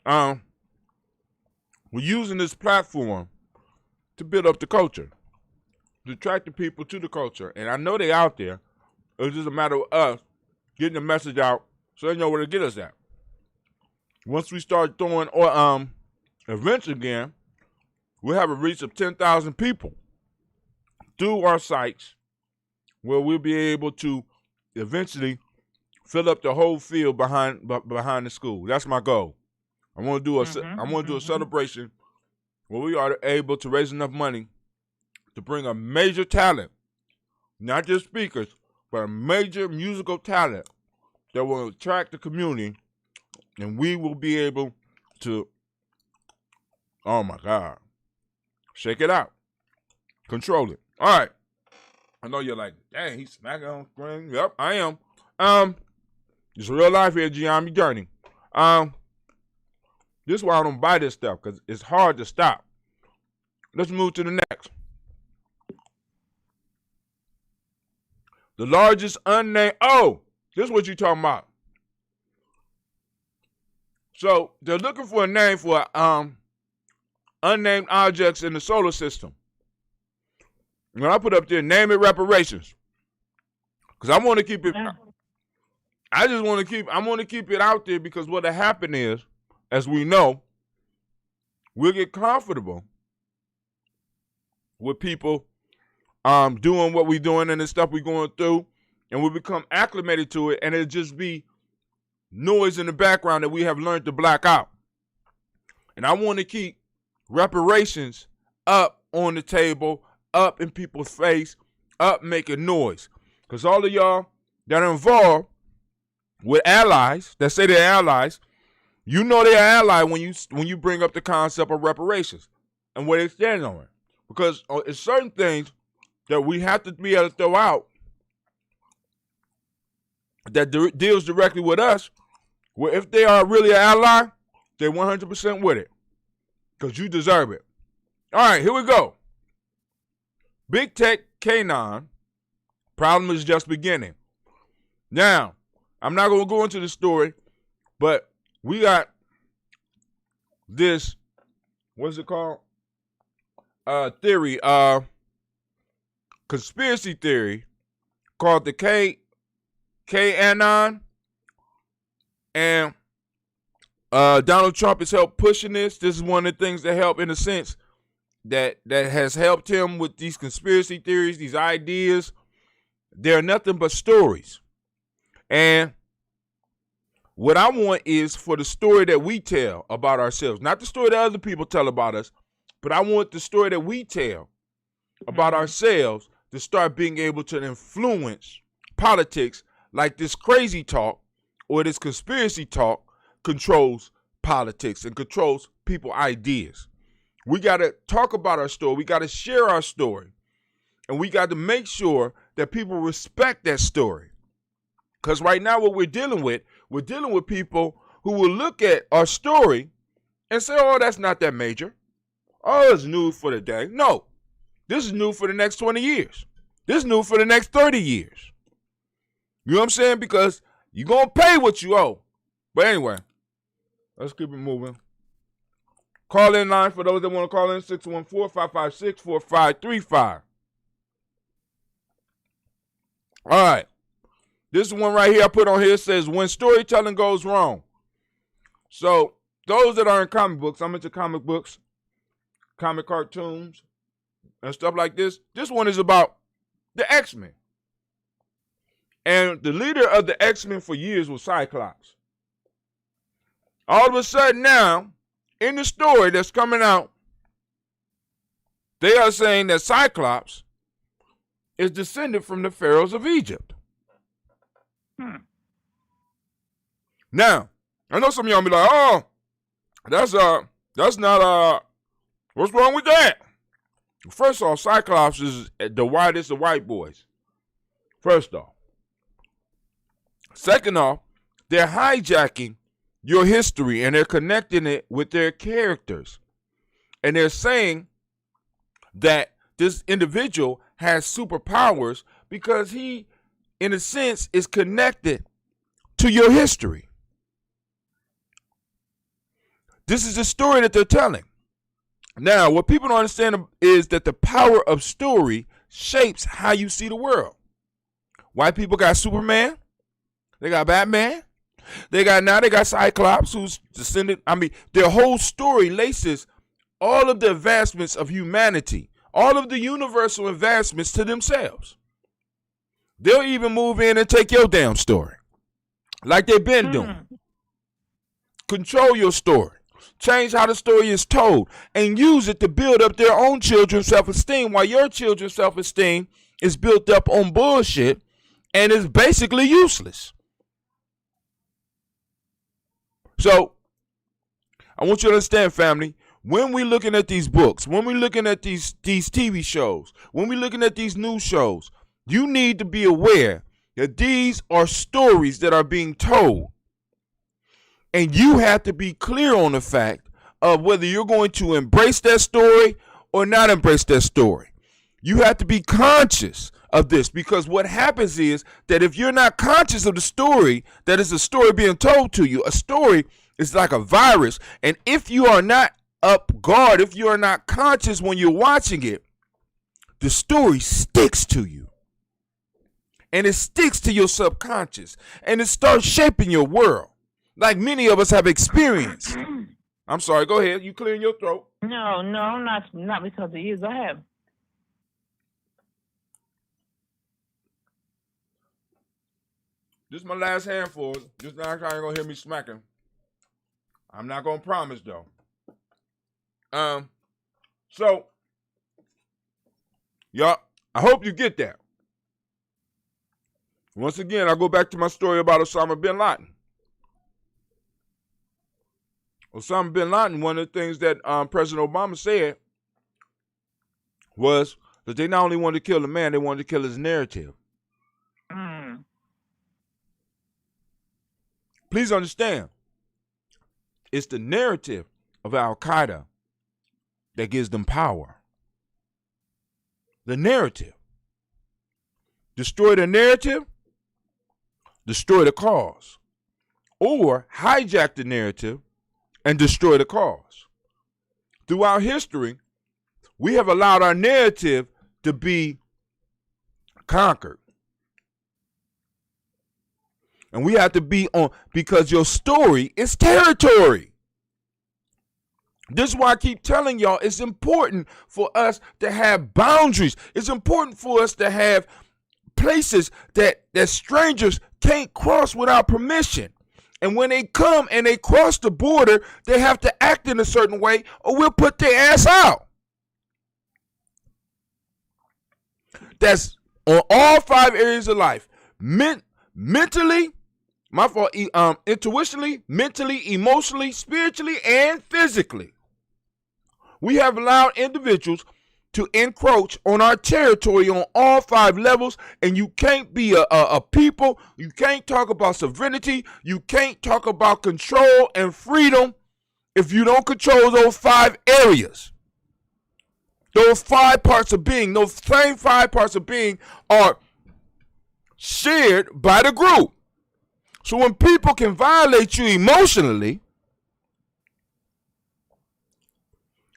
We're using this platform to build up the culture, to attract the people to the culture, and I know they're out there. It's just a matter of us getting the message out so they know where to get us at. Once we start throwing events again, we'll have a reach of 10,000 people through our sites, where we'll be able to eventually fill up the whole field behind the school. That's my goal. I want to do a celebration where we are able to raise enough money to bring a major talent, not just speakers, but a major musical talent that will attract the community, and we will be able to, oh my God, shake it out, control it. All right. I know you're like, dang, he's smacking on screen. Yep, I am. It's real life here, Gye-Nyame Journey. This is why I don't buy this stuff, because it's hard to stop. Let's move to the next. The largest unnamed. Oh, this is what you're talking about. So they're looking for a name for unnamed objects in the solar system. When I put up there, name it reparations, because I want to keep it. I want to keep it out there, because what'll happen is, as we know, we'll get comfortable with people doing what we're doing and the stuff we're going through, and we'll become acclimated to it, and it'll just be noise in the background that we have learned to block out. And I want to keep reparations up on the table, up in people's face, up making noise. Because all of y'all that are involved with allies, that say they're allies, you know they're an ally when you bring up the concept of reparations and where they stand on it. Because it's certain things that we have to be able to throw out that deals directly with us, where if they are really an ally, they're 100% with it, because you deserve it. All right, here we go. Big Tech Canine, problem is just beginning. Now, I'm not going to go into the story, but we got this, what's it called? Theory, conspiracy theory called the Gye-Nyame, and Donald Trump has helped pushing this. This is one of the things that help, in a sense, that has helped him with these conspiracy theories, these ideas. They're nothing but stories. And what I want is for the story that we tell about ourselves, not the story that other people tell about us, but I want the story that we tell about ourselves to start being able to influence politics, like this crazy talk or this conspiracy talk controls politics and controls people's ideas. We got to talk about our story. We got to share our story. And we got to make sure that people respect that story. Because right now what we're dealing with people who will look at our story and say, oh, that's not that major. Oh, it's new for the day. No, this is new for the next 20 years. This is new for the next 30 years. You know what I'm saying? Because you're going to pay what you owe. But anyway, let's keep it moving. Call in line for those that want to call in, 614-556-4535. All right. This one right here I put on here says, when storytelling goes wrong. So those that are in comic books, I'm into comic books, comic cartoons, and stuff like this. This one is about the X-Men. And the leader of the X-Men for years was Cyclops. All of a sudden now, in the story that's coming out, they are saying that Cyclops is descended from the pharaohs of Egypt. Now, I know some of y'all be like, oh, that's not, what's wrong with that? First off, Cyclops is the whitest of white boys. First off. Second off, they're hijacking your history and they're connecting it with their characters. And they're saying that this individual has superpowers because he, in a sense, is connected to your history. This is the story that they're telling. Now, what people don't understand is that the power of story shapes how you see the world. White people got Superman. They got Batman. They got Cyclops, who's descended. I mean, their whole story laces all of the advancements of humanity, all of the universal advancements to themselves. They'll even move in and take your damn story, like they've been doing. Control your story. Change how the story is told and use it to build up their own children's self-esteem, while your children's self-esteem is built up on bullshit and is basically useless. So, I want you to understand, family, when we're looking at these books, when we're looking at these TV shows, when we're looking at these news shows, you need to be aware that these are stories that are being told. And you have to be clear on the fact of whether you're going to embrace that story or not embrace that story. You have to be conscious of this, because what happens is that if you're not conscious of the story, that is a story being told to you, a story is like a virus. And if you are not up guard, if you are not conscious when you're watching it, the story sticks to you. And it sticks to your subconscious. And it starts shaping your world, like many of us have experienced. I'm sorry, go ahead. You clearing your throat? No, not because of you. Go ahead. This is my last handful. Just now, you ain't gonna hear me smacking. I'm not gonna promise though. So, y'all, I hope you get that. Once again, I go back to my story about Osama bin Laden. Osama bin Laden, one of the things that President Obama said was that they not only wanted to kill the man, they wanted to kill his narrative. Please understand, it's the narrative of Al-Qaeda that gives them power. The narrative. Destroy the narrative, destroy the cause. Or hijack the narrative and destroy the cause. Throughout history, we have allowed our narrative to be conquered. And we have to be on, because your story is territory. This is why I keep telling y'all it's important for us to have boundaries. It's important for us to have places that strangers can't cross without permission. And when they come and they cross the border, they have to act in a certain way or we'll put their ass out. That's on all 5 areas of life. Mentally, intuitionally, mentally, emotionally, spiritually, and physically. We have allowed individuals to encroach on our territory on all 5 levels, and you can't be a people, you can't talk about sovereignty, you can't talk about control and freedom if you don't control those 5 areas. Those 5 parts of being, those same 5 parts of being are shared by the group. So when people can violate you emotionally,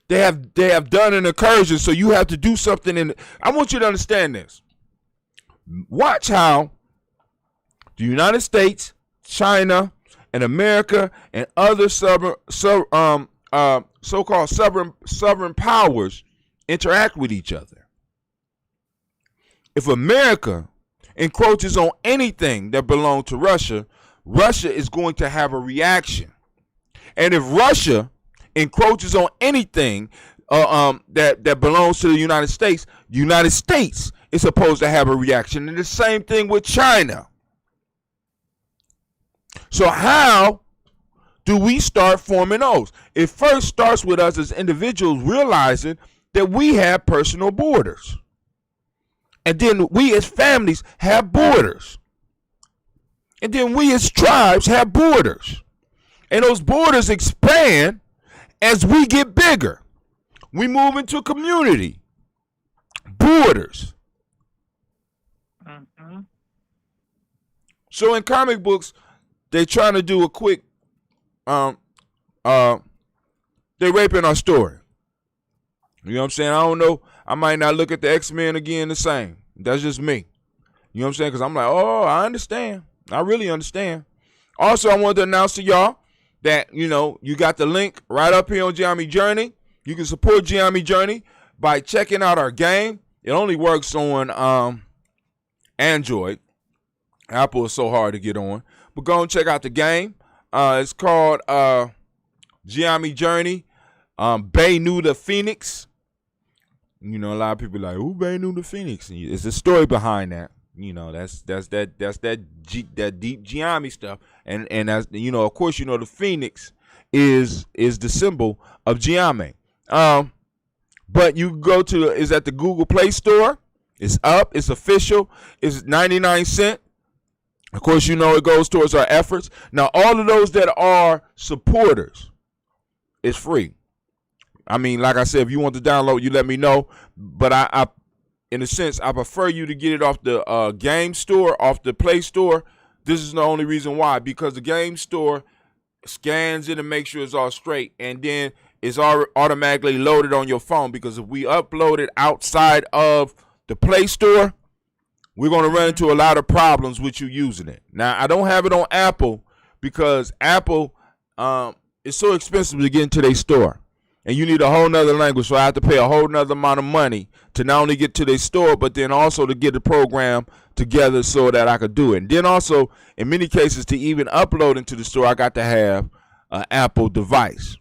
they have done an incursion, so you have to do something. I want you to understand this. Watch how the United States, China, and America, and other so-called sovereign powers interact with each other. If America encroaches on anything that belongs to Russia, Russia is going to have a reaction. And if Russia encroaches on anything that belongs to the United States is supposed to have a reaction. And the same thing with China. So how do we start forming those? It first starts with us as individuals realizing that we have personal borders. And then we as families have borders. And then we as tribes have borders. And those borders expand as we get bigger. We move into community. Borders. Mm-hmm. So in comic books, they're trying to do a quick, they're raping our story. You know what I'm saying? I don't know. I might not look at the X-Men again the same. That's just me. You know what I'm saying? Because I'm like, oh, I understand. I really understand. Also, I wanted to announce to y'all that, you got the link right up here on Gye-Nyame Journey. You can support Gye-Nyame Journey by checking out our game. It only works on Android. Apple is so hard to get on. But go and check out the game. It's called Gye-Nyame Journey. Baynou the Phoenix. A lot of people are like, who Baynou the Phoenix? And it's a story behind that. That's that deep Gye-Nyame stuff. And as of course, the Phoenix is the symbol of Gye-Nyame. But you go to is at the Google Play Store. It's up. It's official. It's 99 cents. Of course, it goes towards our efforts. Now, all of those that are supporters, it's free. I mean, like I said, if you want to download, you let me know. But I in a sense, I prefer you to get it off the game store, off the Play Store. This is the only reason why, because the game store scans it and makes sure it's all straight, and then it's automatically loaded on your phone. Because if we upload it outside of the Play Store, we're going to run into a lot of problems with you using it. Now, I don't have it on Apple because Apple is so expensive to get into their store. And you need a whole nother language, so I have to pay a whole nother amount of money to not only get to their store, but then also to get the program together so that I could do it. And then also, in many cases, to even upload into the store, I got to have an Apple device.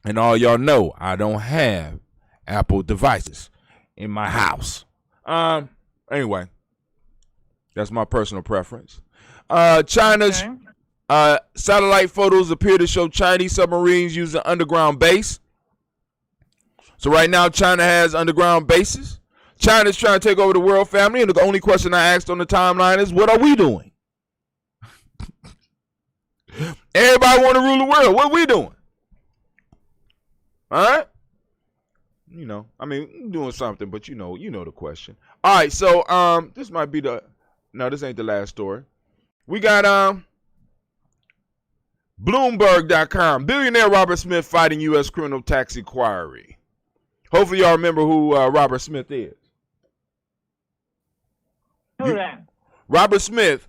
And all y'all know, I don't have Apple devices in my house. Anyway, that's my personal preference. China's satellite photos appear to show Chinese submarines using underground base. So right now, China has underground bases. China's trying to take over the world, family. And the only question I asked on the timeline is, what are we doing? Everybody want to rule the world. What are we doing? All right? I mean, doing something, but you know the question. All right, so this might be no, this ain't the last story. We got Bloomberg.com. Billionaire Robert Smith fighting U.S. criminal tax inquiry. Hopefully y'all remember who Robert Smith is. Who that? Robert Smith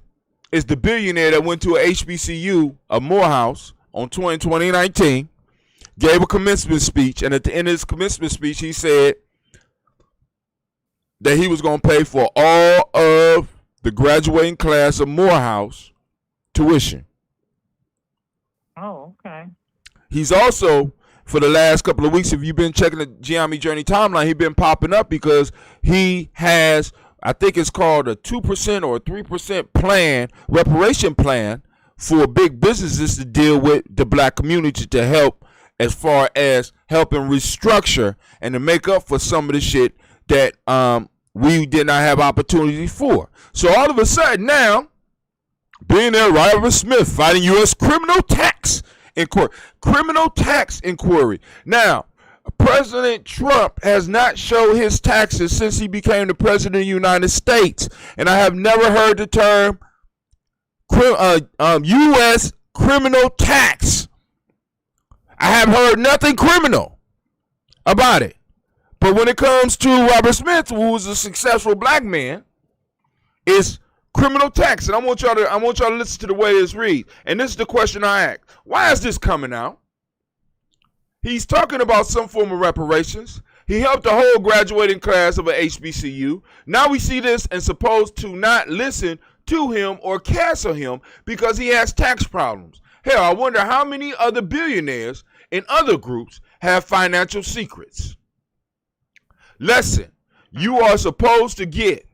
is the billionaire that went to a HBCU of Morehouse in 2019, gave a commencement speech, and at the end of his commencement speech, he said that he was going to pay for all of the graduating class of Morehouse tuition. Oh, okay. He's also, for the last couple of weeks, if you've been checking the Gye-Nyame Journey timeline, he's been popping up because he has, I think it's called a 2% or a 3% plan, reparation plan for big businesses to deal with the black community to help as far as helping restructure and to make up for some of the shit that we did not have opportunity for. So all of a sudden now, billionaire Robert Smith fighting U.S. criminal tax inquiry. Criminal tax inquiry. Now, President Trump has not showed his taxes since he became the president of the United States. And I have never heard the term U.S. criminal tax. I have heard nothing criminal about it. But when it comes to Robert Smith, who is a successful black man, it's criminal tax. And I want y'all to listen to the way this reads. And this is the question I ask. Why is this coming out? He's talking about some form of reparations. He helped the whole graduating class of an HBCU. Now we see this and supposed to not listen to him or cancel him because he has tax problems. Hell, I wonder how many other billionaires in other groups have financial secrets. Lesson you are supposed to get.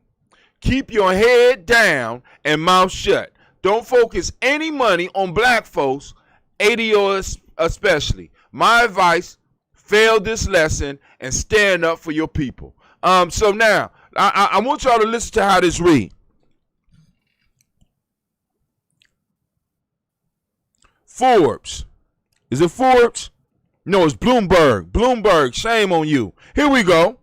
Keep your head down and mouth shut. Don't focus any money on black folks, ADOs especially. My advice, fail this lesson and stand up for your people. So now, I want y'all to listen to how this reads. Forbes. Is it Forbes? No, it's Bloomberg. Bloomberg, shame on you. Here we go.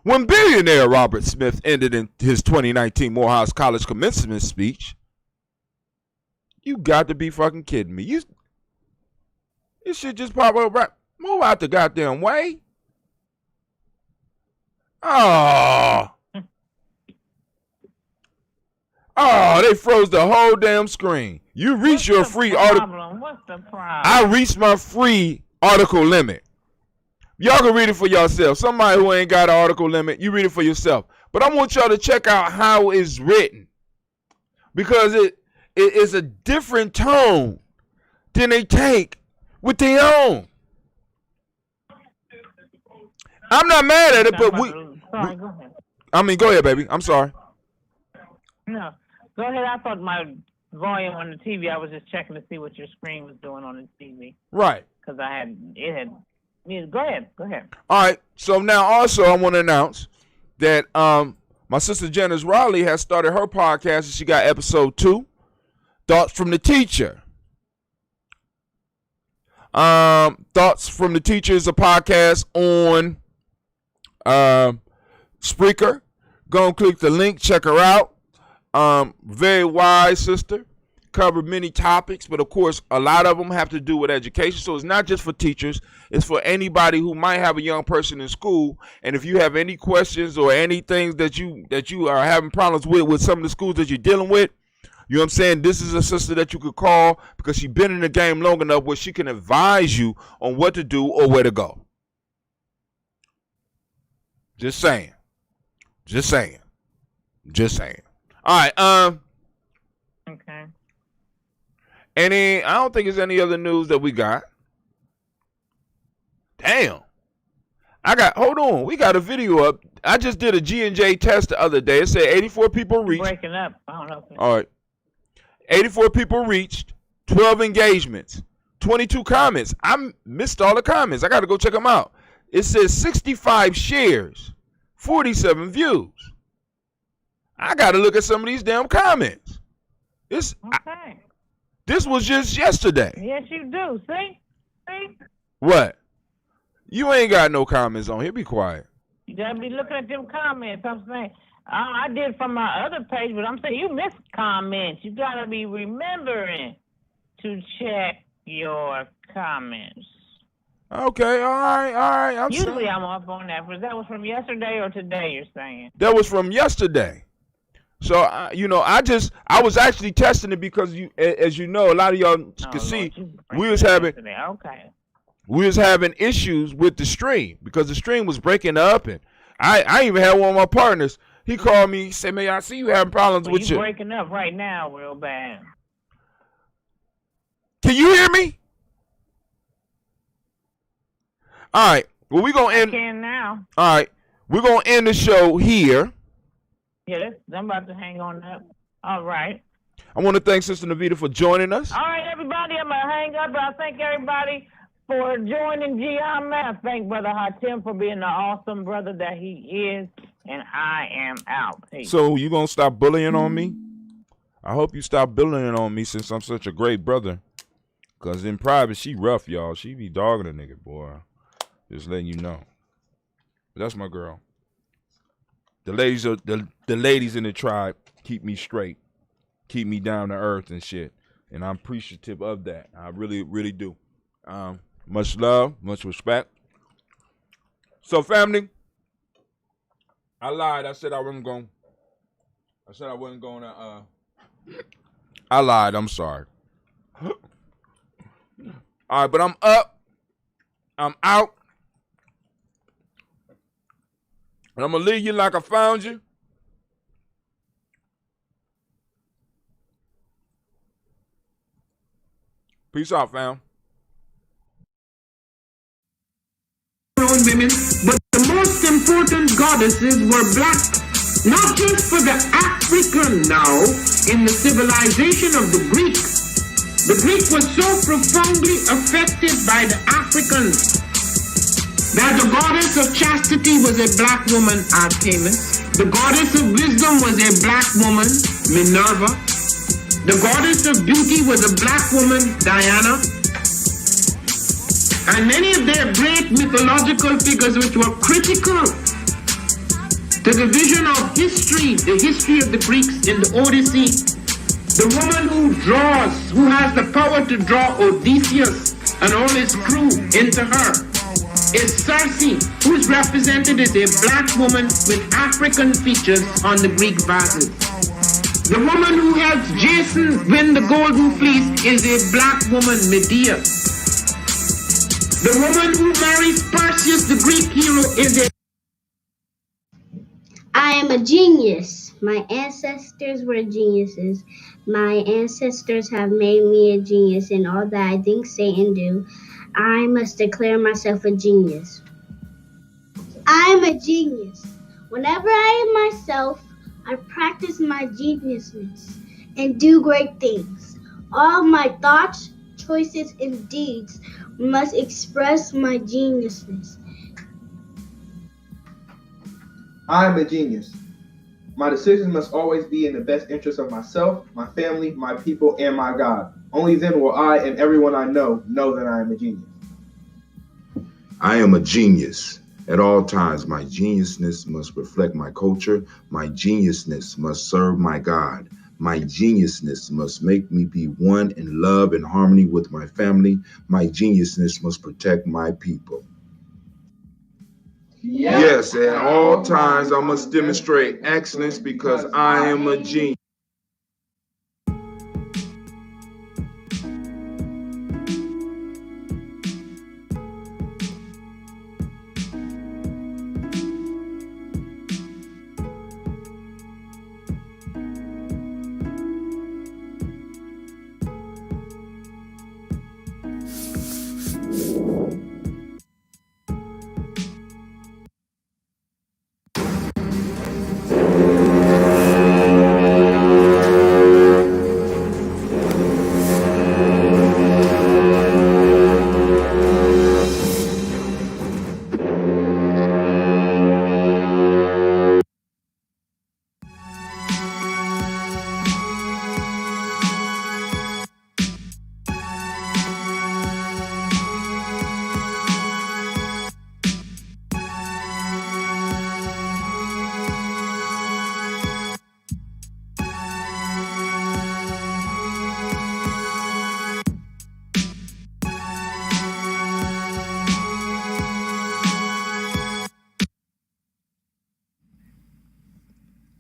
When billionaire Robert Smith ended in his 2019 Morehouse College commencement speech, you got to be fucking kidding me. This shit just pop up right. Move out the goddamn way. Oh, they froze the whole damn screen. You reached your free article. What's the problem? I reached my free article limit. Y'all can read it for yourself. Somebody who ain't got an article limit, you read it for yourself. But I want y'all to check out how it's written. Because it is a different tone than they take with their own. I'm not mad at it, but Sorry, go ahead. Go ahead, baby. I'm sorry. No, go ahead. I thought my volume on the TV, I was just checking to see what your screen was doing on the TV. Right. Because it had music. Go ahead. All right. So now also I want to announce that My sister Janice Raleigh has started her podcast, and she got episode 2, Thoughts from the Teacher. Thoughts from the Teacher is a podcast on Spreaker. Go and click the link, check her out. Very wise sister. Covered many topics, but of course, a lot of them have to do with education. So it's not just for teachers. It's for anybody who might have a young person in school. And if you have any questions or anything that you are having problems with some of the schools that you're dealing with, you know what I'm saying? This is a sister that you could call because she's been in the game long enough where she can advise you on what to do or where to go. Just saying. All right. Okay. I don't think there's any other news that we got. Damn. Hold on. We got a video up. I just did a G&J test the other day. It said 84 people reached. Breaking up. I don't know. All right. 84 people reached, 12 engagements, 22 comments. I missed all the comments. I got to go check them out. It says 65 shares, 47 views. I got to look at some of these damn comments. Okay. This was just yesterday. Yes, you do. See? What? You ain't got no comments on here. Be quiet. You gotta be looking at them comments. I'm saying I did from my other page, but I'm saying you missed comments. You gotta be remembering to check your comments. Okay, all right. Usually I'm up on that. That was from yesterday or today? You're saying that was from yesterday. So I was actually testing it because as you know, a lot of y'all can see we was having issues with the stream because the stream was breaking up, and I even had one of my partners. He called me, said, "Man, I see you having problems with you breaking up right now, real bad." Can you hear me? All right. Well, we're gonna end. I can now. All right, we're gonna end the show here. Yes, I'm about to hang on up. All right. I want to thank Sister Navita for joining us. All right, everybody, I'm going to hang up, but I thank everybody for joining Gye-Nyame. I thank Brother Hatim for being the awesome brother that he is, and I am out. Peace. So you going to stop bullying on me? I hope you stop bullying on me since I'm such a great brother. Because in private, she rough, y'all. She be dogging a nigga, boy. Just letting you know. But that's my girl. The ladies in the tribe keep me straight, keep me down to earth and shit, and I'm appreciative of that. I really, really do. Much love, much respect. So, family, I lied. I said I wasn't going. to. I lied. I'm sorry. All right, but I'm up. I'm out. And I'm going to leave you like I found you. Peace out, fam. Women, but the most important goddesses were black, not just for the African now, in the civilization of the Greeks. The Greek was so profoundly affected by the Africans that the goddess of chastity was a black woman, Artemis. The goddess of wisdom was a black woman, Minerva. The goddess of beauty was a black woman, Diana. And many of their great mythological figures which were critical to the vision of history, the history of the Greeks in the Odyssey. The woman who has the power to draw Odysseus and all his crew into her, is Circe, who is represented as a black woman with African features on the Greek vases. The woman who helps Jason win the golden fleece is a black woman, Medea. The woman who marries Perseus, the Greek hero, is a... I am a genius. My ancestors were geniuses. My ancestors have made me a genius in all that I think, say, and do. I must declare myself a genius. I am a genius. Whenever I am myself, I practice my geniusness and do great things. All my thoughts, choices, and deeds must express my geniusness. I am a genius. My decisions must always be in the best interest of myself, my family, my people, and my God. Only then will I and everyone I know that I am a genius. I am a genius. At all times, my geniusness must reflect my culture. My geniusness must serve my God. My geniusness must make me be one in love and harmony with my family. My geniusness must protect my people. Yes, at all times, I must demonstrate excellence because I am a genius.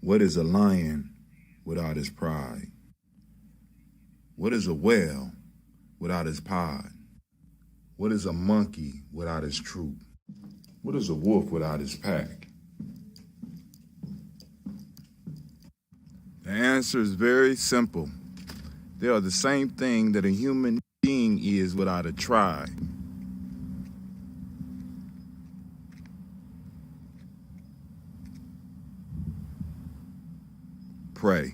What is a lion without his pride? What is a whale without his pod? What is a monkey without his troop? What is a wolf without his pack? The answer is very simple. They are the same thing that a human being is without a tribe. Pray.